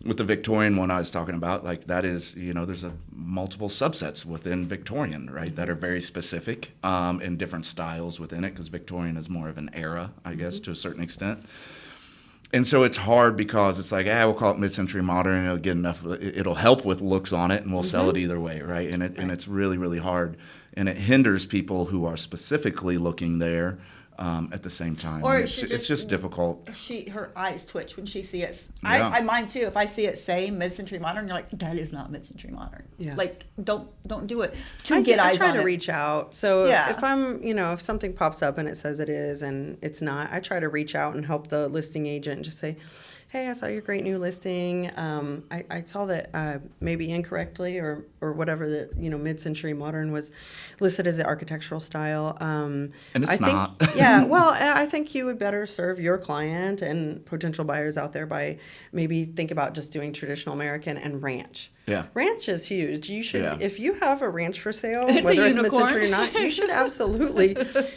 with the Victorian one I was talking about, like that is, there's multiple subsets within Victorian, right, that are very specific in different styles within it, because Victorian is more of an era, I guess, to a certain extent. And so it's hard because it's like, we'll call it mid-century modern, and it'll get enough, it'll help with looks on it, and we'll sell it either way, right? And it's really, really hard, and it hinders people who are specifically looking there at the same time. Or It's just difficult. Her eyes twitch when she see it. Yeah. I mine too. If I see it say mid-century modern, you're like, that is not mid-century modern. Yeah. Like, don't do it. I try to reach out. So Yeah. if I'm, if something pops up and it says it is and it's not, I try to reach out and help the listing agent and just say, hey, I saw your great new listing. I saw that maybe incorrectly or whatever, that mid-century modern was listed as the architectural style. And it's not. Yeah, well, I think you would better serve your client and potential buyers out there by maybe think about just doing traditional American and ranch. Yeah. Ranch is huge. You should, Yeah. if you have a ranch for sale, It's a whether it's unicorn. mid-century or not, you should absolutely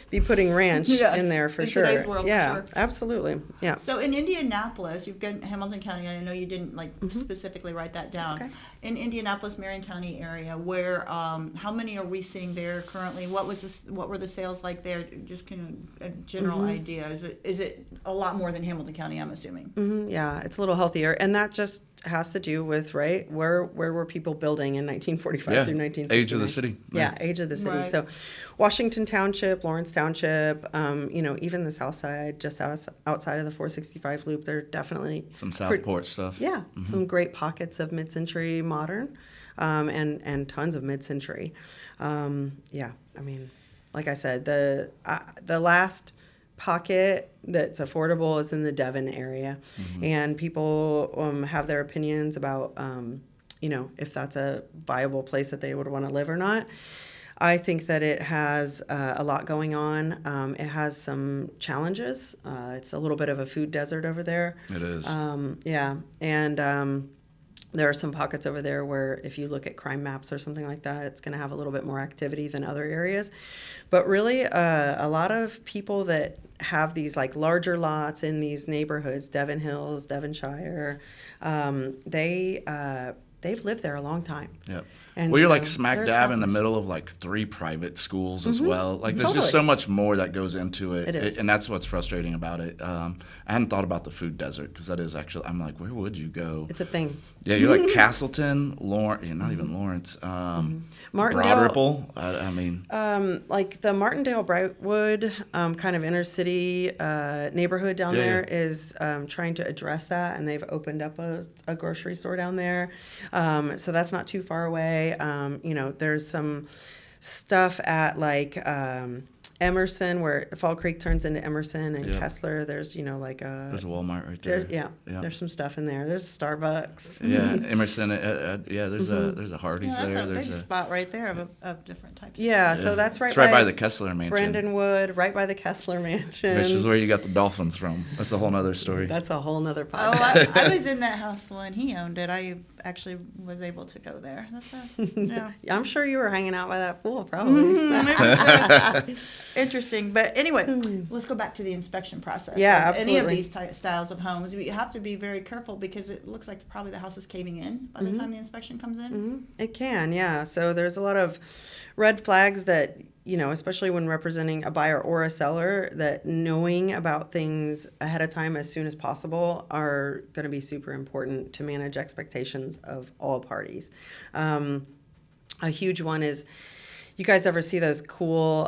be putting ranch Yes, in there for in sure. today's world, for Yeah, sure. absolutely. Yeah. So in Indianapolis, you've got Hamilton County. I know you didn't specifically write that down. okay. In Indianapolis, Marion County area, where how many are we seeing there currently? What were the sales like there? Just kind of a general idea. Is it a lot more than Hamilton County? I'm assuming. Yeah, it's a little healthier, and that just has to do with where were people building in 1945 Yeah. through 1969? Age of the city. Yeah, age of the city. Right. So, Washington Township, Lawrence Township, even the South Side, just outside of the 465 Loop, there are definitely Some Southport stuff. Yeah, some great pockets of mid-century modern, and tons of mid-century. Yeah, I mean, like I said, the last pocket that's affordable is in the Devon area, and people have their opinions about if that's a viable place that they would want to live or not. I think that it has a lot going on. It has some challenges. It's a little bit of a food desert over there. It is. Yeah, and there are some pockets over there where if you look at crime maps or something like that, it's going to have a little bit more activity than other areas. But really, a lot of people that have these like larger lots in these neighborhoods, Devon Hills, Devonshire, they've lived there a long time. Yep. And Well, you're so like smack they're dab in the established. middle of like 3 private schools as well. Like there's just Totally. so much more that goes into it. It is. And that's what's frustrating about it. I hadn't thought about the food desert, because that is actually, I'm like, where would you go? It's a thing. Yeah, you're like Castleton, Lawrence, not even Lawrence, Martindale- Broad Ripple. I mean, Like the Martindale Brightwood kind of inner city neighborhood down Yeah, there is trying to address that, and they've opened up a grocery store down there. So that's not too far away. There's some stuff at like Emerson, where Fall Creek turns into Emerson, and Yeah. Kessler. There's like there's a Walmart right there. there's there's some stuff in there. There's Starbucks. Yeah, Emerson. There's a Hardee's Yeah, there. that's a There's big spot right there of different types. Yeah, so that's right. It's right by the Kessler Mansion, Brandon Wood, right by the Kessler Mansion. which is where you got the dolphins from. That's a whole nother story. That's a whole nother Oh, podcast. I was in that house when he owned it. I actually was able to go there. Yeah. I'm sure you were hanging out by that pool, probably. Interesting, but anyway, let's go back to the inspection process. Yeah, of any of absolutely. these styles of homes. You have to be very careful because it looks like probably the house is caving in by the time the inspection comes in. It can, yeah. So there's a lot of red flags that, especially when representing a buyer or a seller, that knowing about things ahead of time as soon as possible are going to be super important to manage expectations of all parties. A huge one is, you guys ever see those cool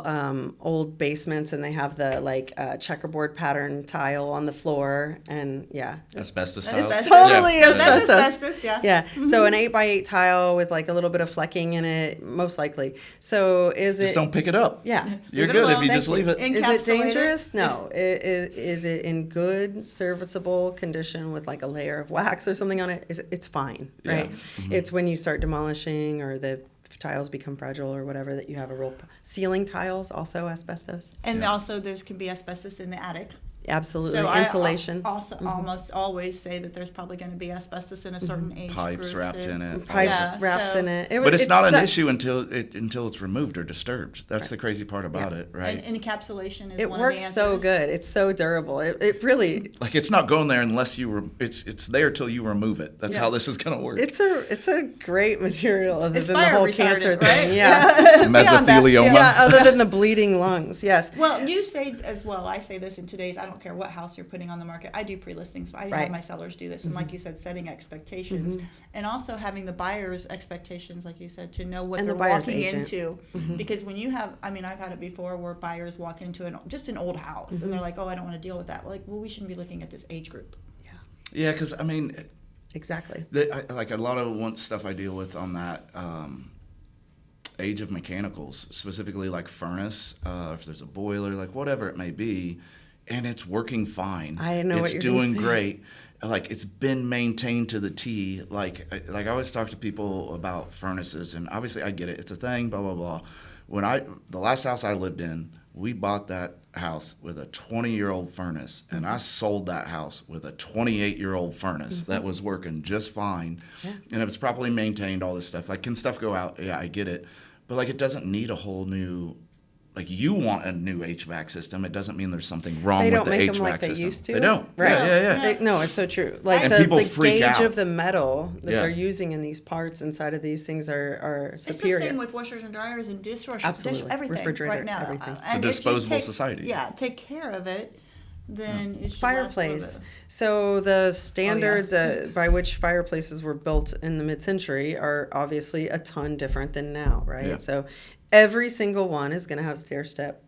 old basements, and they have the checkerboard pattern tile on the floor, and Asbestos That's style. asbestos. Totally Yeah, that's asbestos. asbestos, yeah. Yeah, so an 8x8 tile with like a little bit of flecking in it, most likely. So is Just it? don't pick it up. Yeah. You're Leave it good if alone. you Thank just you. leave it. In- Is it Encapsulate it? dangerous? No. Is it in good, serviceable condition with like a layer of wax or something on it? It's fine, Yeah. right? It's when you start demolishing or the tiles become fragile or whatever that you have a real ceiling tiles, also asbestos. And also, can be asbestos in the attic. Absolutely. So Insulation. I also almost always say that there's probably going to be asbestos in a certain age Pipes group. wrapped in it. Pipes Yeah, wrapped so- in it. But it's not an so- issue until it's removed or disturbed. That's the crazy part about it, right? And encapsulation is It one works of the answers. so good. It's so durable. It really. Like it's not going there unless it's there till you remove it. That's how this is gonna work. It's a great material other It's than the fire whole retardant, cancer right? thing. Yeah. Mesothelioma. Yeah, other than the bleeding lungs. Yes. Well, you say as well, I say this in today's, I don't care what house you're putting on the market. I do pre-listings. So I have my sellers do this. And like you said, setting expectations and also having the buyer's expectations, like you said, to know what And the they're buyer's walking agent. into. Because when you have, I mean, I've had it before where buyers walk into just an old house and they're like, oh, I don't want to deal with that. Like, well, we shouldn't be looking at this age group. Yeah, because I mean, Exactly. like a lot of stuff I deal with on that age of mechanicals, specifically like furnace, if there's a boiler, like whatever it may be, and it's working fine. I know it's what you're doing gonna say. great. Like it's been maintained to the T. Like I always talk to people about furnaces, and obviously I get it. It's a thing. Blah blah blah. The last house I lived in, we bought that house with a 20-year-old furnace, and I sold that house with a 28-year-old furnace that was working just fine, and it was properly maintained. All this stuff. Like, can stuff go out? Yeah, I get it, but like it doesn't need a whole new. Like you want a new HVAC system, it doesn't mean there's something wrong They with don't the make HVAC them like system. they used to. They don't. Right. Yeah. No, it's so true. Like And the people freak gauge out. of the metal that Yeah. they're using in these parts inside of these things are superior. It's the same with washers and dryers and dishwashers, Absolutely. everything Refrigerator, right now. everything. It's a And if you disposable society. Yeah, take care of it, then it should last a little Fireplace. bit. So the standards by which fireplaces were built in the mid-century are obviously a ton different than now, right? Yeah. So every single one is going to have stair step,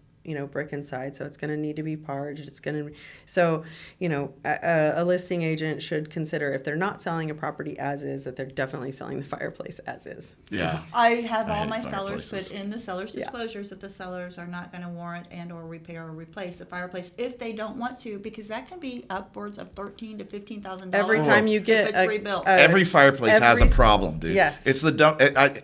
brick inside. So it's going to need to be parged. It's going to, so, a listing agent should consider if they're not selling a property as is, that they're definitely selling the fireplace as is. Yeah. I have I all hate my sellers fireplaces. put in the seller's disclosures that the sellers are not going to warrant and or repair or replace the fireplace if they don't want to, because that can be upwards of $13,000 to $15,000 Every time you get if it's rebuilt. Every fireplace has a every- problem, dude. Yes. It's the dumb.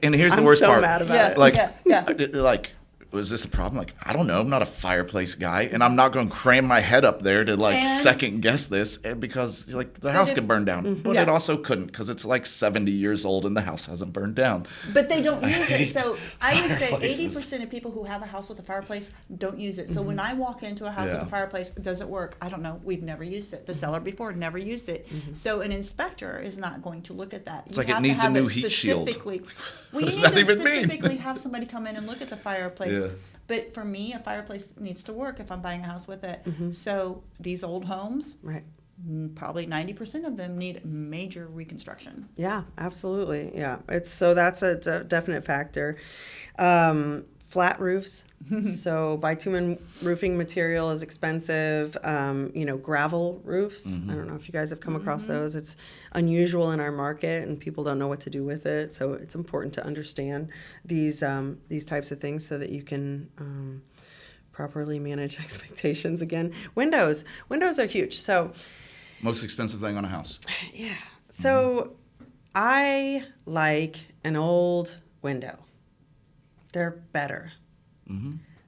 And here's the I'm worst so part. mad about it. Like, Yeah. like, was this a problem? Like, I don't know. I'm not a fireplace guy, and I'm not going to cram my head up there to like And- second guess this because like the house could burn down, but Yeah. it also couldn't because it's like 70 years old and the house hasn't burned down. But they don't use hate it. So I would say fireplaces. 80% of people who have a house with a fireplace don't use it. So when I walk into a house with Yeah. a fireplace, does it work? I don't know. We've never used it. The seller before never used it. So an inspector is not going to look at that. It's like it needs a new heat shield. Well, What you does need that to even mean? specifically have somebody come in and look at the fireplace. Yeah. But for me, a fireplace needs to work if I'm buying a house with it. So these old homes, Right. probably 90% of them need major reconstruction. Yeah, absolutely. Yeah. That's a definite factor. Flat roofs. So bitumen roofing material is expensive. Gravel roofs. I don't know if you guys have come across those. It's unusual in our market and people don't know what to do with it. So it's important to understand these types of things so that you can properly manage expectations. Again, windows are huge. So Most expensive thing on a house. yeah. So I like an old window. They're better.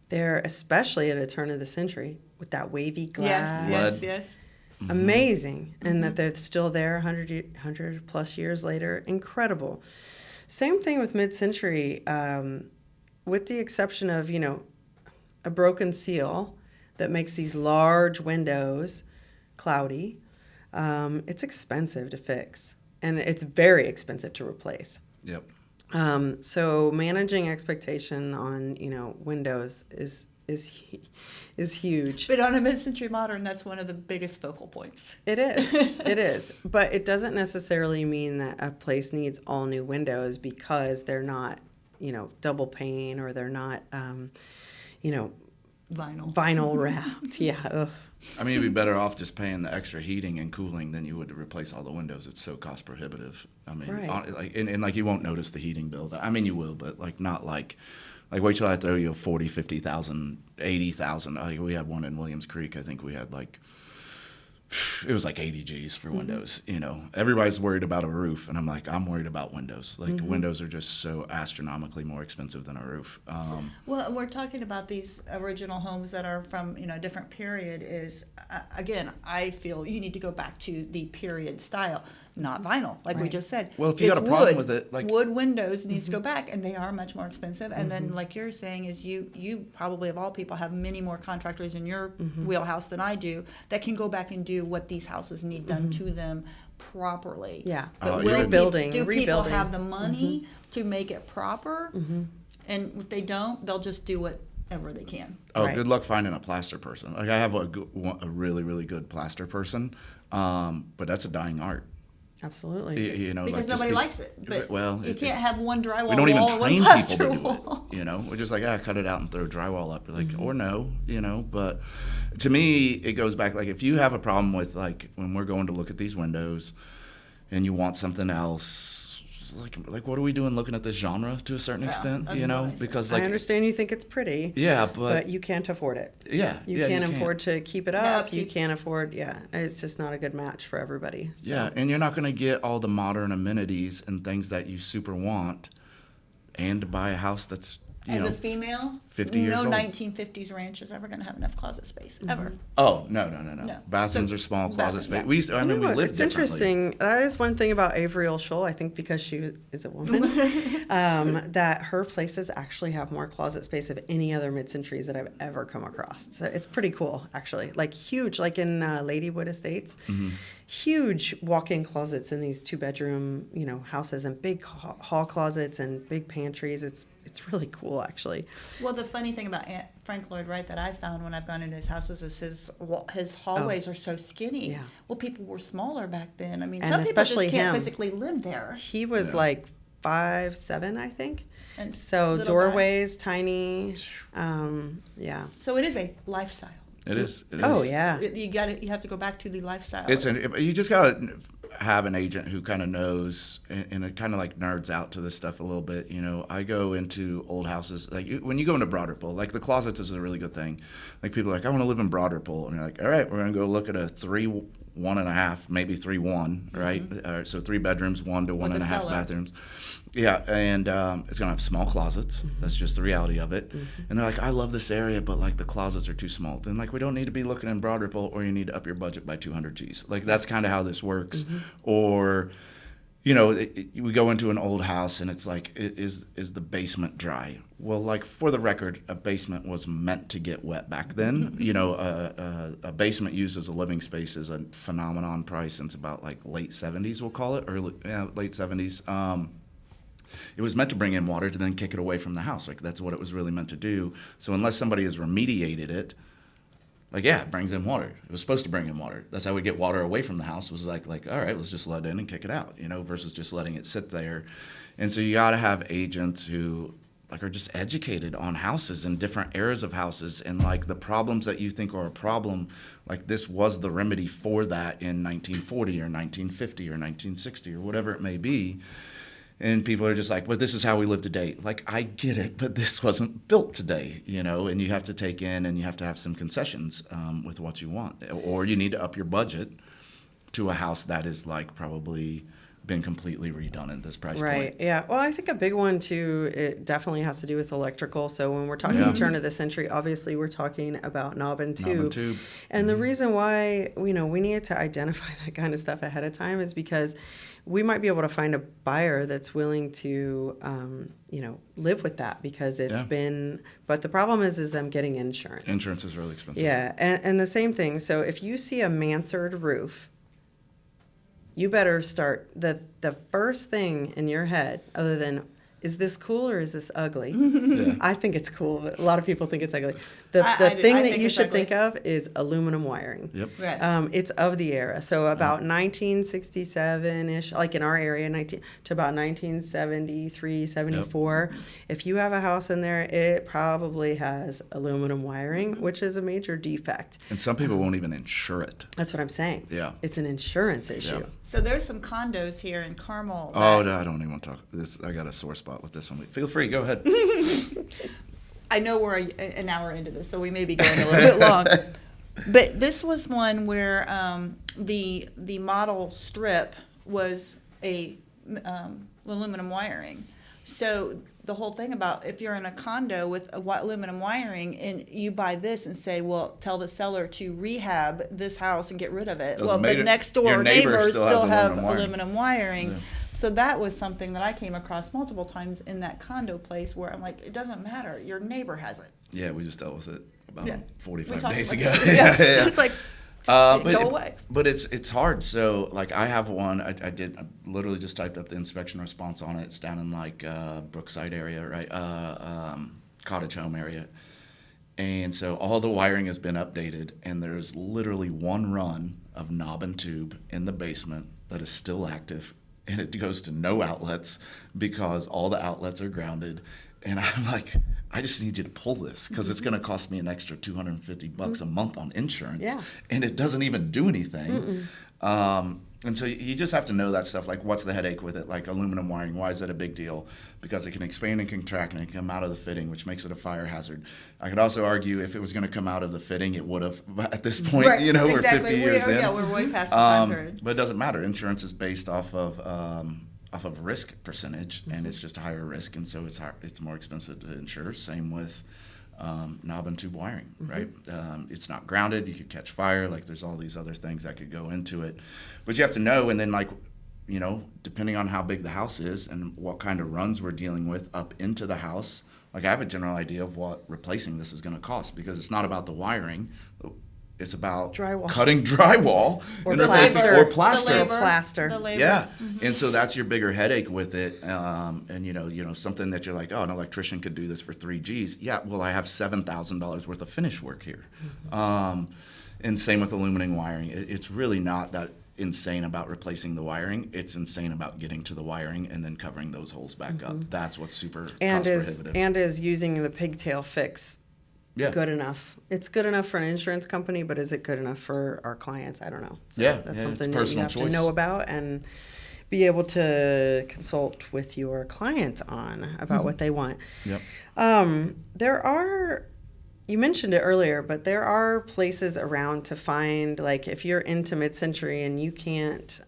They're especially at a turn of the century with that wavy glass. Lead. Yes. Amazing. And that they're still there 100 plus years later. Incredible. Same thing with mid-century, with the exception of, a broken seal that makes these large windows cloudy. It's expensive to fix, and it's very expensive to replace. Yep. So managing expectation on windows is huge. But on a mid-century modern, that's one of the biggest focal points. It is, but it doesn't necessarily mean that a place needs all new windows because they're not double pane or they're not vinyl wrapped. Yeah. Ugh. I mean, you'd be better off just paying the extra heating and cooling than you would to replace all the windows. It's so cost prohibitive. I mean, Right. and you won't notice the heating bill. I mean, you will, but not like wait till I throw you 40, 50,000, 80,000. Like we had one in Williams Creek. I think we had like it was like 80 G's for windows. You know, everybody's worried about a roof, and I'm like, I'm worried about windows. Like windows are just so astronomically more expensive than a roof. Well, we're talking about these original homes that are from, you know, a different period. Is again, I feel you need to go back to the period style, not vinyl, like we just said. Well, if you got a problem with it, like wood windows needs to go back, and they are much more expensive. And then, like you're saying, is you probably of all people have many more contractors in your wheelhouse than I do that can go back and do what these houses need done to them properly. Yeah. But Rebuilding. do people have the money to make it proper? And if they don't, they'll just do whatever they can. Oh, Right. good luck finding a plaster person. Like I have a really, really good plaster person, but that's a dying art. Absolutely. You know, Because like, nobody likes it. But well, you can't have one drywall we don't even wall and one train plaster people to do wall. it. You know, we're just like, cut it out and throw drywall up. Like, or no, you know. But to me, it goes back. Like, if you have a problem with like when we're going to look at these windows, and you want something else. Like what are we doing looking at this genre to a certain extent, that's you know? what I said. Because like I understand you think it's pretty. Yeah, But you can't afford it. yeah, You yeah, can't afford to keep it up. You upkeep. can't afford, it's just not a good match for everybody. So. Yeah, and you're not going to get all the modern amenities and things that you super want, and to buy a house that's As a female, 50 years no old. 1950s ranch is ever going to have enough closet space, ever. Oh no. No. Bathrooms So, are small, closet space. yeah. We used to, I mean, we know, lived it's differently. interesting. That is one thing about Averill Scholl, I think because she is a woman, that her places actually have more closet space of any other mid-centuries that I've ever come across. So it's pretty cool, actually. Like huge, like in Ladywood Estates, huge walk-in closets in these two-bedroom, houses, and big hall closets and big pantries. It's really cool, actually. Well, the funny thing about Frank Lloyd Wright that I found when I've gone into his houses is his hallways are so skinny. Yeah. Well, people were smaller back then. I mean, And some people just especially can't him. physically live there. He was like 5'7", I think. And So little doorways, tiny, yeah. So it is a lifestyle. It is. Oh, yeah. You have to go back to the lifestyle. You just gotta have an agent who kind of knows, and it kind of like nerds out to this stuff a little bit. I go into old houses, like when you go into Broad Ripple, like the closets is a really good thing. Like people are like, I want to live in Broad Ripple, and you're like, all right, we're gonna go look at a 3 1.5, maybe 3 1, right? All right, so 3 bedrooms, 1 to 1.5 cellar. bathrooms. Yeah, and it's gonna have small closets. That's just the reality of it. And they're like, I love this area, but like the closets are too small. Then like we don't need to be looking in Broad Ripple, or you need to up your budget by 200 G's. Like that's kind of how this works. Or we go into an old house and it's like, is the basement dry? Well, like for the record, a basement was meant to get wet back then. A basement used as a living space is a phenomenon probably since about like late 70s, we'll call it, late 70s. It was meant to bring in water to then kick it away from the house. Like that's what it was really meant to do. So unless somebody has remediated it, it brings in water. It was supposed to bring in water. That's how we get water away from the house. Was like, all right, let's just let it in and kick it out, versus just letting it sit there. And so you got to have agents who are just educated on houses and different eras of houses, and like the problems that you think are a problem, like this was the remedy for that in 1940 or 1950 or 1960 or whatever it may be. And people are just like, well, this is how we live today. Like, I get it, but this wasn't built today, and you have to take in and you have to have some concessions with what you want. Or you need to up your budget to a house that is like probably been completely redone at this price point. Right, yeah. Well, I think a big one, too, it definitely has to do with electrical. So when we're talking turn of the century, obviously we're talking about knob and tube. And the reason why, we need to identify that kind of stuff ahead of time is because we might be able to find a buyer that's willing to, live with that because it's been, but the problem is them getting insurance. Insurance is really expensive. Yeah, and the same thing. So if you see a mansard roof, you better start the first thing in your head, other than, is this cool or is this ugly? I think it's cool, but a lot of people think it's ugly. The thing that you should think of is aluminum wiring. Yep. Right. It's of the era. So about 1967-ish, like in our area, to about 1973, 74. If you have a house in there, it probably has aluminum wiring, which is a major defect. And some people won't even insure it. That's what I'm saying. Yeah. It's an insurance issue. Yeah. So there's some condos here in Carmel. Oh, no, I don't even want to talk this. I got a sore spot with this one. Feel free, go ahead. I know we're an hour into this, so we may be going a little bit long. But this was one where the model strip was a aluminum wiring. So the whole thing about if you're in a condo with aluminum wiring and you buy this and say, well, tell the seller to rehab this house and get rid of it. Doesn't Well, the next door neighbors still have aluminum wiring. Yeah. So that was something that I came across multiple times in that condo place where I'm like, it doesn't matter. Your neighbor has it. Yeah, we just dealt with it about Yeah. 45 talked days about ago. it. Yeah. It's like, But go away. But it's hard. So like I have one. I literally just typed up the inspection response on it. It's down in like Brookside area, right? Cottage home area. And so all the wiring has been updated, and there's literally one run of knob and tube in the basement that is still active, and it goes to no outlets because all the outlets are grounded. And I'm like, I just need you to pull this because it's going to cost me an extra $250 a month on insurance. Yeah. And it doesn't even do anything. And so you just have to know that stuff. Like, what's the headache with it? Like aluminum wiring, why is that a big deal? Because it can expand and contract and it can come out of the fitting, which makes it a fire hazard. I could also argue if it was going to come out of the fitting, it would have at this point. Right, We're exactly. 50 years in. Yeah, we're way past the time period. But it doesn't matter. Insurance is based off of risk percentage, and it's just a higher risk, and so it's more expensive to insure. Same with knob and tube wiring, right? It's not grounded. You could catch fire. Like there's all these other things that could go into it, but you have to know. And then depending on how big the house is and what kind of runs we're dealing with up into the house, like I have a general idea of what replacing this is going to cost, because it's not about the wiring. It's about Drywall. cutting drywall Or and replacing plaster. or plaster. The labor, Plaster. The labor. Yeah, and so that's your bigger headache with it, and something that you're like, oh, an electrician could do this for $3,000. Yeah, well, I have $7,000 worth of finish work here, and same with aluminum wiring. It's really not that insane about replacing the wiring. It's insane about getting to the wiring and then covering those holes back up. That's what's super cost prohibitive. And is using the pigtail fix Yeah. good enough? It's good enough for an insurance company, but is it good enough for our clients? I don't know. So Yeah, that's yeah, something it's that you personal have to choice. know about and be able to consult with your clients on about what they want. Yep. There are, you mentioned it earlier, but there are places around to find, like if you're into mid-century and you can't,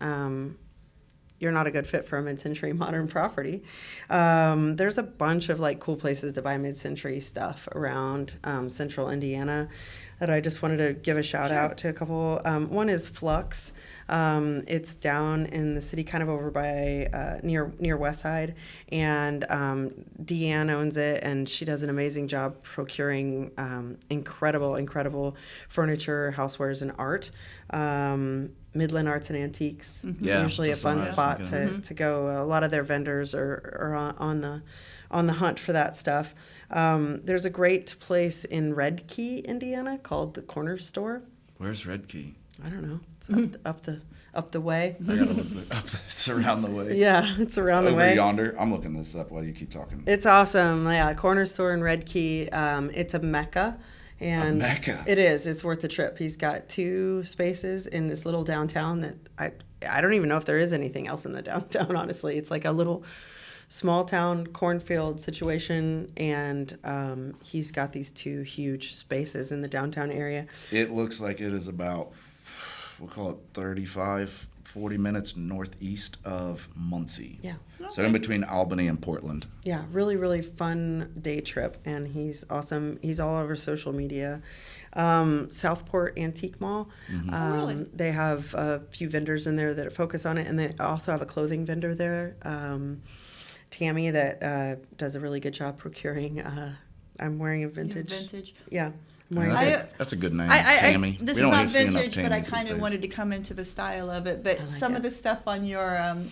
you're not a good fit for a mid-century modern property. There's a bunch of like cool places to buy mid-century stuff around central Indiana that I just wanted to give a shout out to a couple. One is Flux. It's down in the city, kind of over by near West Side, and Deanne owns it, and she does an amazing job procuring incredible furniture, housewares, and art. Midland Arts and Antiques, Yeah, usually a that's fun what I was spot thinking. to go. A lot of their vendors are on the hunt for that stuff. There's a great place in Red Key, Indiana, called the Corner Store. Where's Red Key? I don't know. It's up the way. I gotta look it up. It's around the way. Yeah, it's around the Over way. yonder. I'm looking this up while you keep talking. It's awesome. Yeah, Corner Store in Red Key. It's a mecca. And mecca. It is. It's worth the trip. He's got 2 spaces in this little downtown that I don't even know if there is anything else in the downtown, honestly. It's like a little small town cornfield situation, and he's got these 2 huge spaces in the downtown area. It looks like it is about, we'll call it 35, 40 minutes northeast of Muncie. Yeah. So in between Albany and Portland. Yeah, really fun day trip, and he's awesome. He's all over social media. Southport Antique Mall. Really? They have a few vendors in there that focus on it, and they also have a clothing vendor there, Tammy, that does a really good job procuring. I'm wearing a vintage. Vintage. Yeah. I'm Yeah, wearing that's a good name, I Tammy. this We is don't not see enough vintage, but I Tammys these kind of days. wanted to come into the style of it. But I like some it. of the stuff on your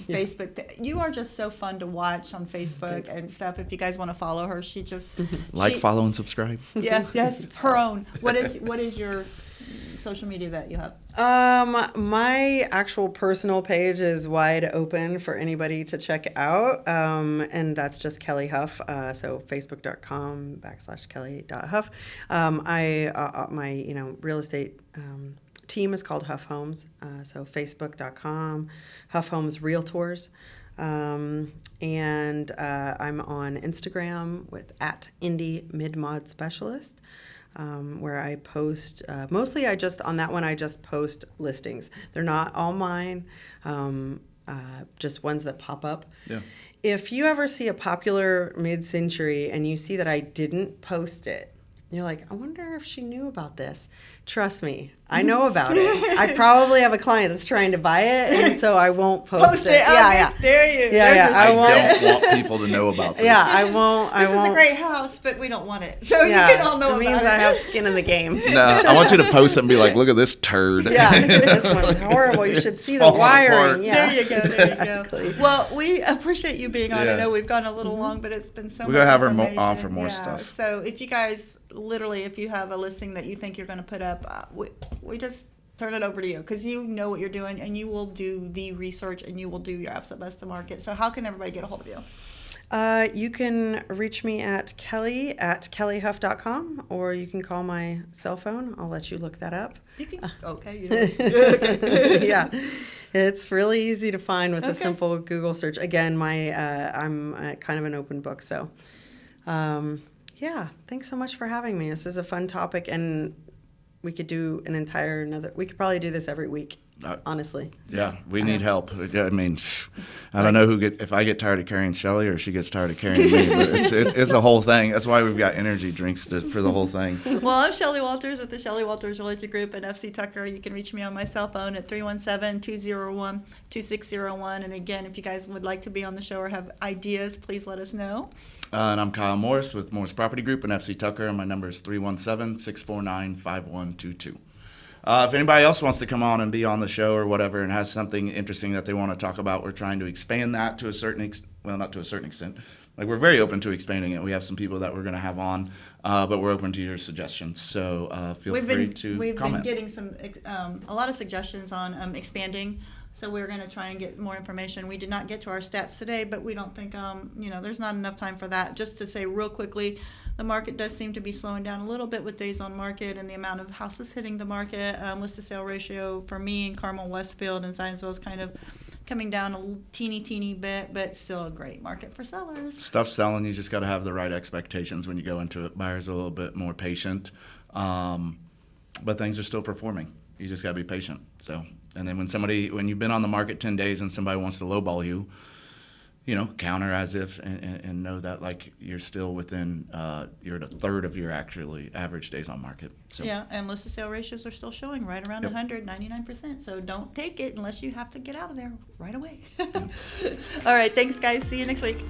Facebook, you are just so fun to watch on Facebook and stuff. If you guys want to follow her, she just Like, she- follow, and subscribe. Yeah, yes, her own. What is your social media that you have? My actual personal page is wide open for anybody to check out. And that's just Kelly Huff. So facebook.com/Kelly.Huff. My real estate team is called Huff Homes. So facebook.com, Huff Homes Realtors. And I'm on Instagram with @Indie Midmod Specialist. where I post, mostly I just post listings. They're not all mine, just ones that pop up. Yeah. If you ever see a popular mid-century and you see that I didn't post it, you're like, I wonder if she knew about this. Trust me, I know about it. I probably have a client that's trying to buy it, and so I won't post it. Yeah. There you. Yeah. I don't want people to know about this. Yeah, I won't. This is a great house, but we don't want it. So you Yeah, can all know it means about it. I have skin in the game. No, I want you to post it and be like, look at this turd. Yeah, this one's horrible. You should see the Falling wiring. apart. Yeah. There you go. Exactly. Well, we appreciate you being on. Yeah. I know we've gone a little long, but it's been so We're much gonna have her information. on for more stuff. So if you guys, literally, if you have a listing that you think you're going to put up, we just turn it over to you because you know what you're doing and you will do the research and you will do your absolute best to market. So how can everybody get a hold of you? You can reach me at Kelly at kellyhuff.com, or you can call my cell phone. I'll let you look that up. You can. Okay. Yeah, it's really easy to find with a Okay. simple Google search. Again, I'm kind of an open book, so yeah. Thanks so much for having me. This is a fun topic, and we could do we could probably do this every week. Honestly. Yeah, we need help. I mean, I don't know if I get tired of carrying Shelly or she gets tired of carrying me, but it's a whole thing. That's why we've got energy drinks for the whole thing. Well, I'm Shelly Walters with the Shelly Walters Realty Group and FC Tucker. You can reach me on my cell phone at 317-201-2601. And again, if you guys would like to be on the show or have ideas, please let us know. And I'm Kyle Morris with Morris Property Group and FC Tucker, and my number is 317-649-5122. If anybody else wants to come on and be on the show or whatever and has something interesting that they want to talk about, we're trying to expand that to a certain not to a certain extent. Like, we're very open to expanding it. We have some people that we're going to have on, but we're open to your suggestions. So feel free to We've comment. been getting a lot of suggestions on expanding. So we're going to try and get more information. We did not get to our stats today, but we don't think, there's not enough time for that. Just to say real quickly, the market does seem to be slowing down a little bit with days on market and the amount of houses hitting the market. List to sale ratio for me in Carmel, Westfield, and Zionsville is kind of coming down a teeny bit, but still a great market for sellers. Stuff selling, you just got to have the right expectations when you go into it. Buyers are a little bit more patient, but things are still performing. You just got to be patient. So, and then when you've been on the market 10 days and somebody wants to lowball you, counter as if and know that, like, you're still within, you're at a third of your actually average days on market. So Yeah, and list to sale ratios are still showing right around Yep. 99%. So don't take it unless you have to get out of there right away. All right, thanks guys. See you next week.